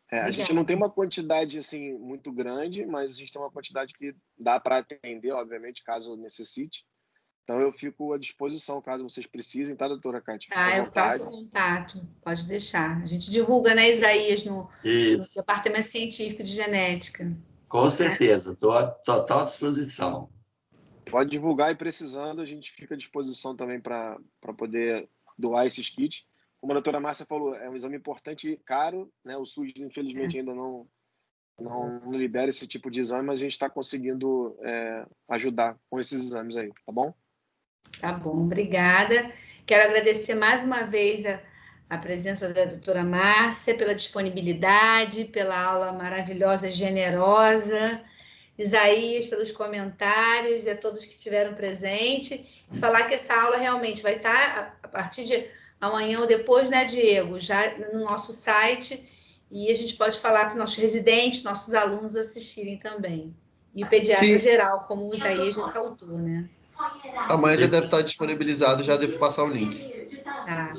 A gente Obrigada. não tem uma quantidade assim muito grande, mas a gente tem uma quantidade que dá para atender, obviamente, caso necessite. Então eu fico à disposição caso vocês precisem, tá, doutora Kátia? Fica à Eu vontade. faço contato, pode deixar. A gente divulga, né, Isaías, no Departamento Científico de Genética. Com certeza, estou à total disposição. Pode divulgar e precisando, a gente fica à disposição também para poder doar esses kits. Como a doutora Márcia falou, é um exame importante e caro, né? O SUS, infelizmente, ainda não libera esse tipo de exame, mas a gente está conseguindo ajudar com esses exames aí, tá bom? Tá bom, obrigada. Quero agradecer mais uma vez a presença da doutora Márcia, pela disponibilidade, pela aula maravilhosa, generosa. Isaías, pelos comentários e a todos que estiveram presentes. E falar que essa aula realmente vai estar a partir de amanhã ou depois, né, Diego? Já no nosso site. E a gente pode falar para os nossos residentes, nossos alunos assistirem também. E o pediatra geral, como o Isaías ressaltou, né? Amanhã já deve estar disponibilizado, já devo passar o link. Tá.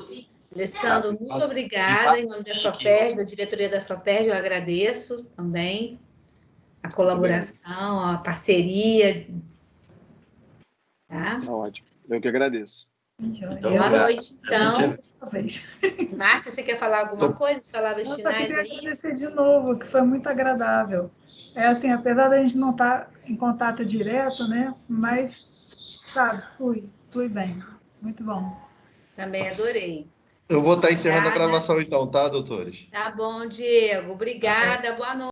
Alessandro, muito obrigada. Em nome da Soperd, da diretoria da Soperd, eu agradeço também a colaboração, a parceria. Tá? Ótimo. Eu que agradeço. Joia. Boa noite, então. Talvez. Márcia, você quer falar alguma coisa? As palavras Eu só finais queria aí? agradecer de novo, que foi muito agradável. É assim, apesar da gente não estar em contato direto, né? Mas, sabe, flui bem. Muito bom. Também adorei. Eu vou estar encerrando a Obrigada. gravação então, tá, doutores? Tá bom, Diego. Obrigada. Boa noite.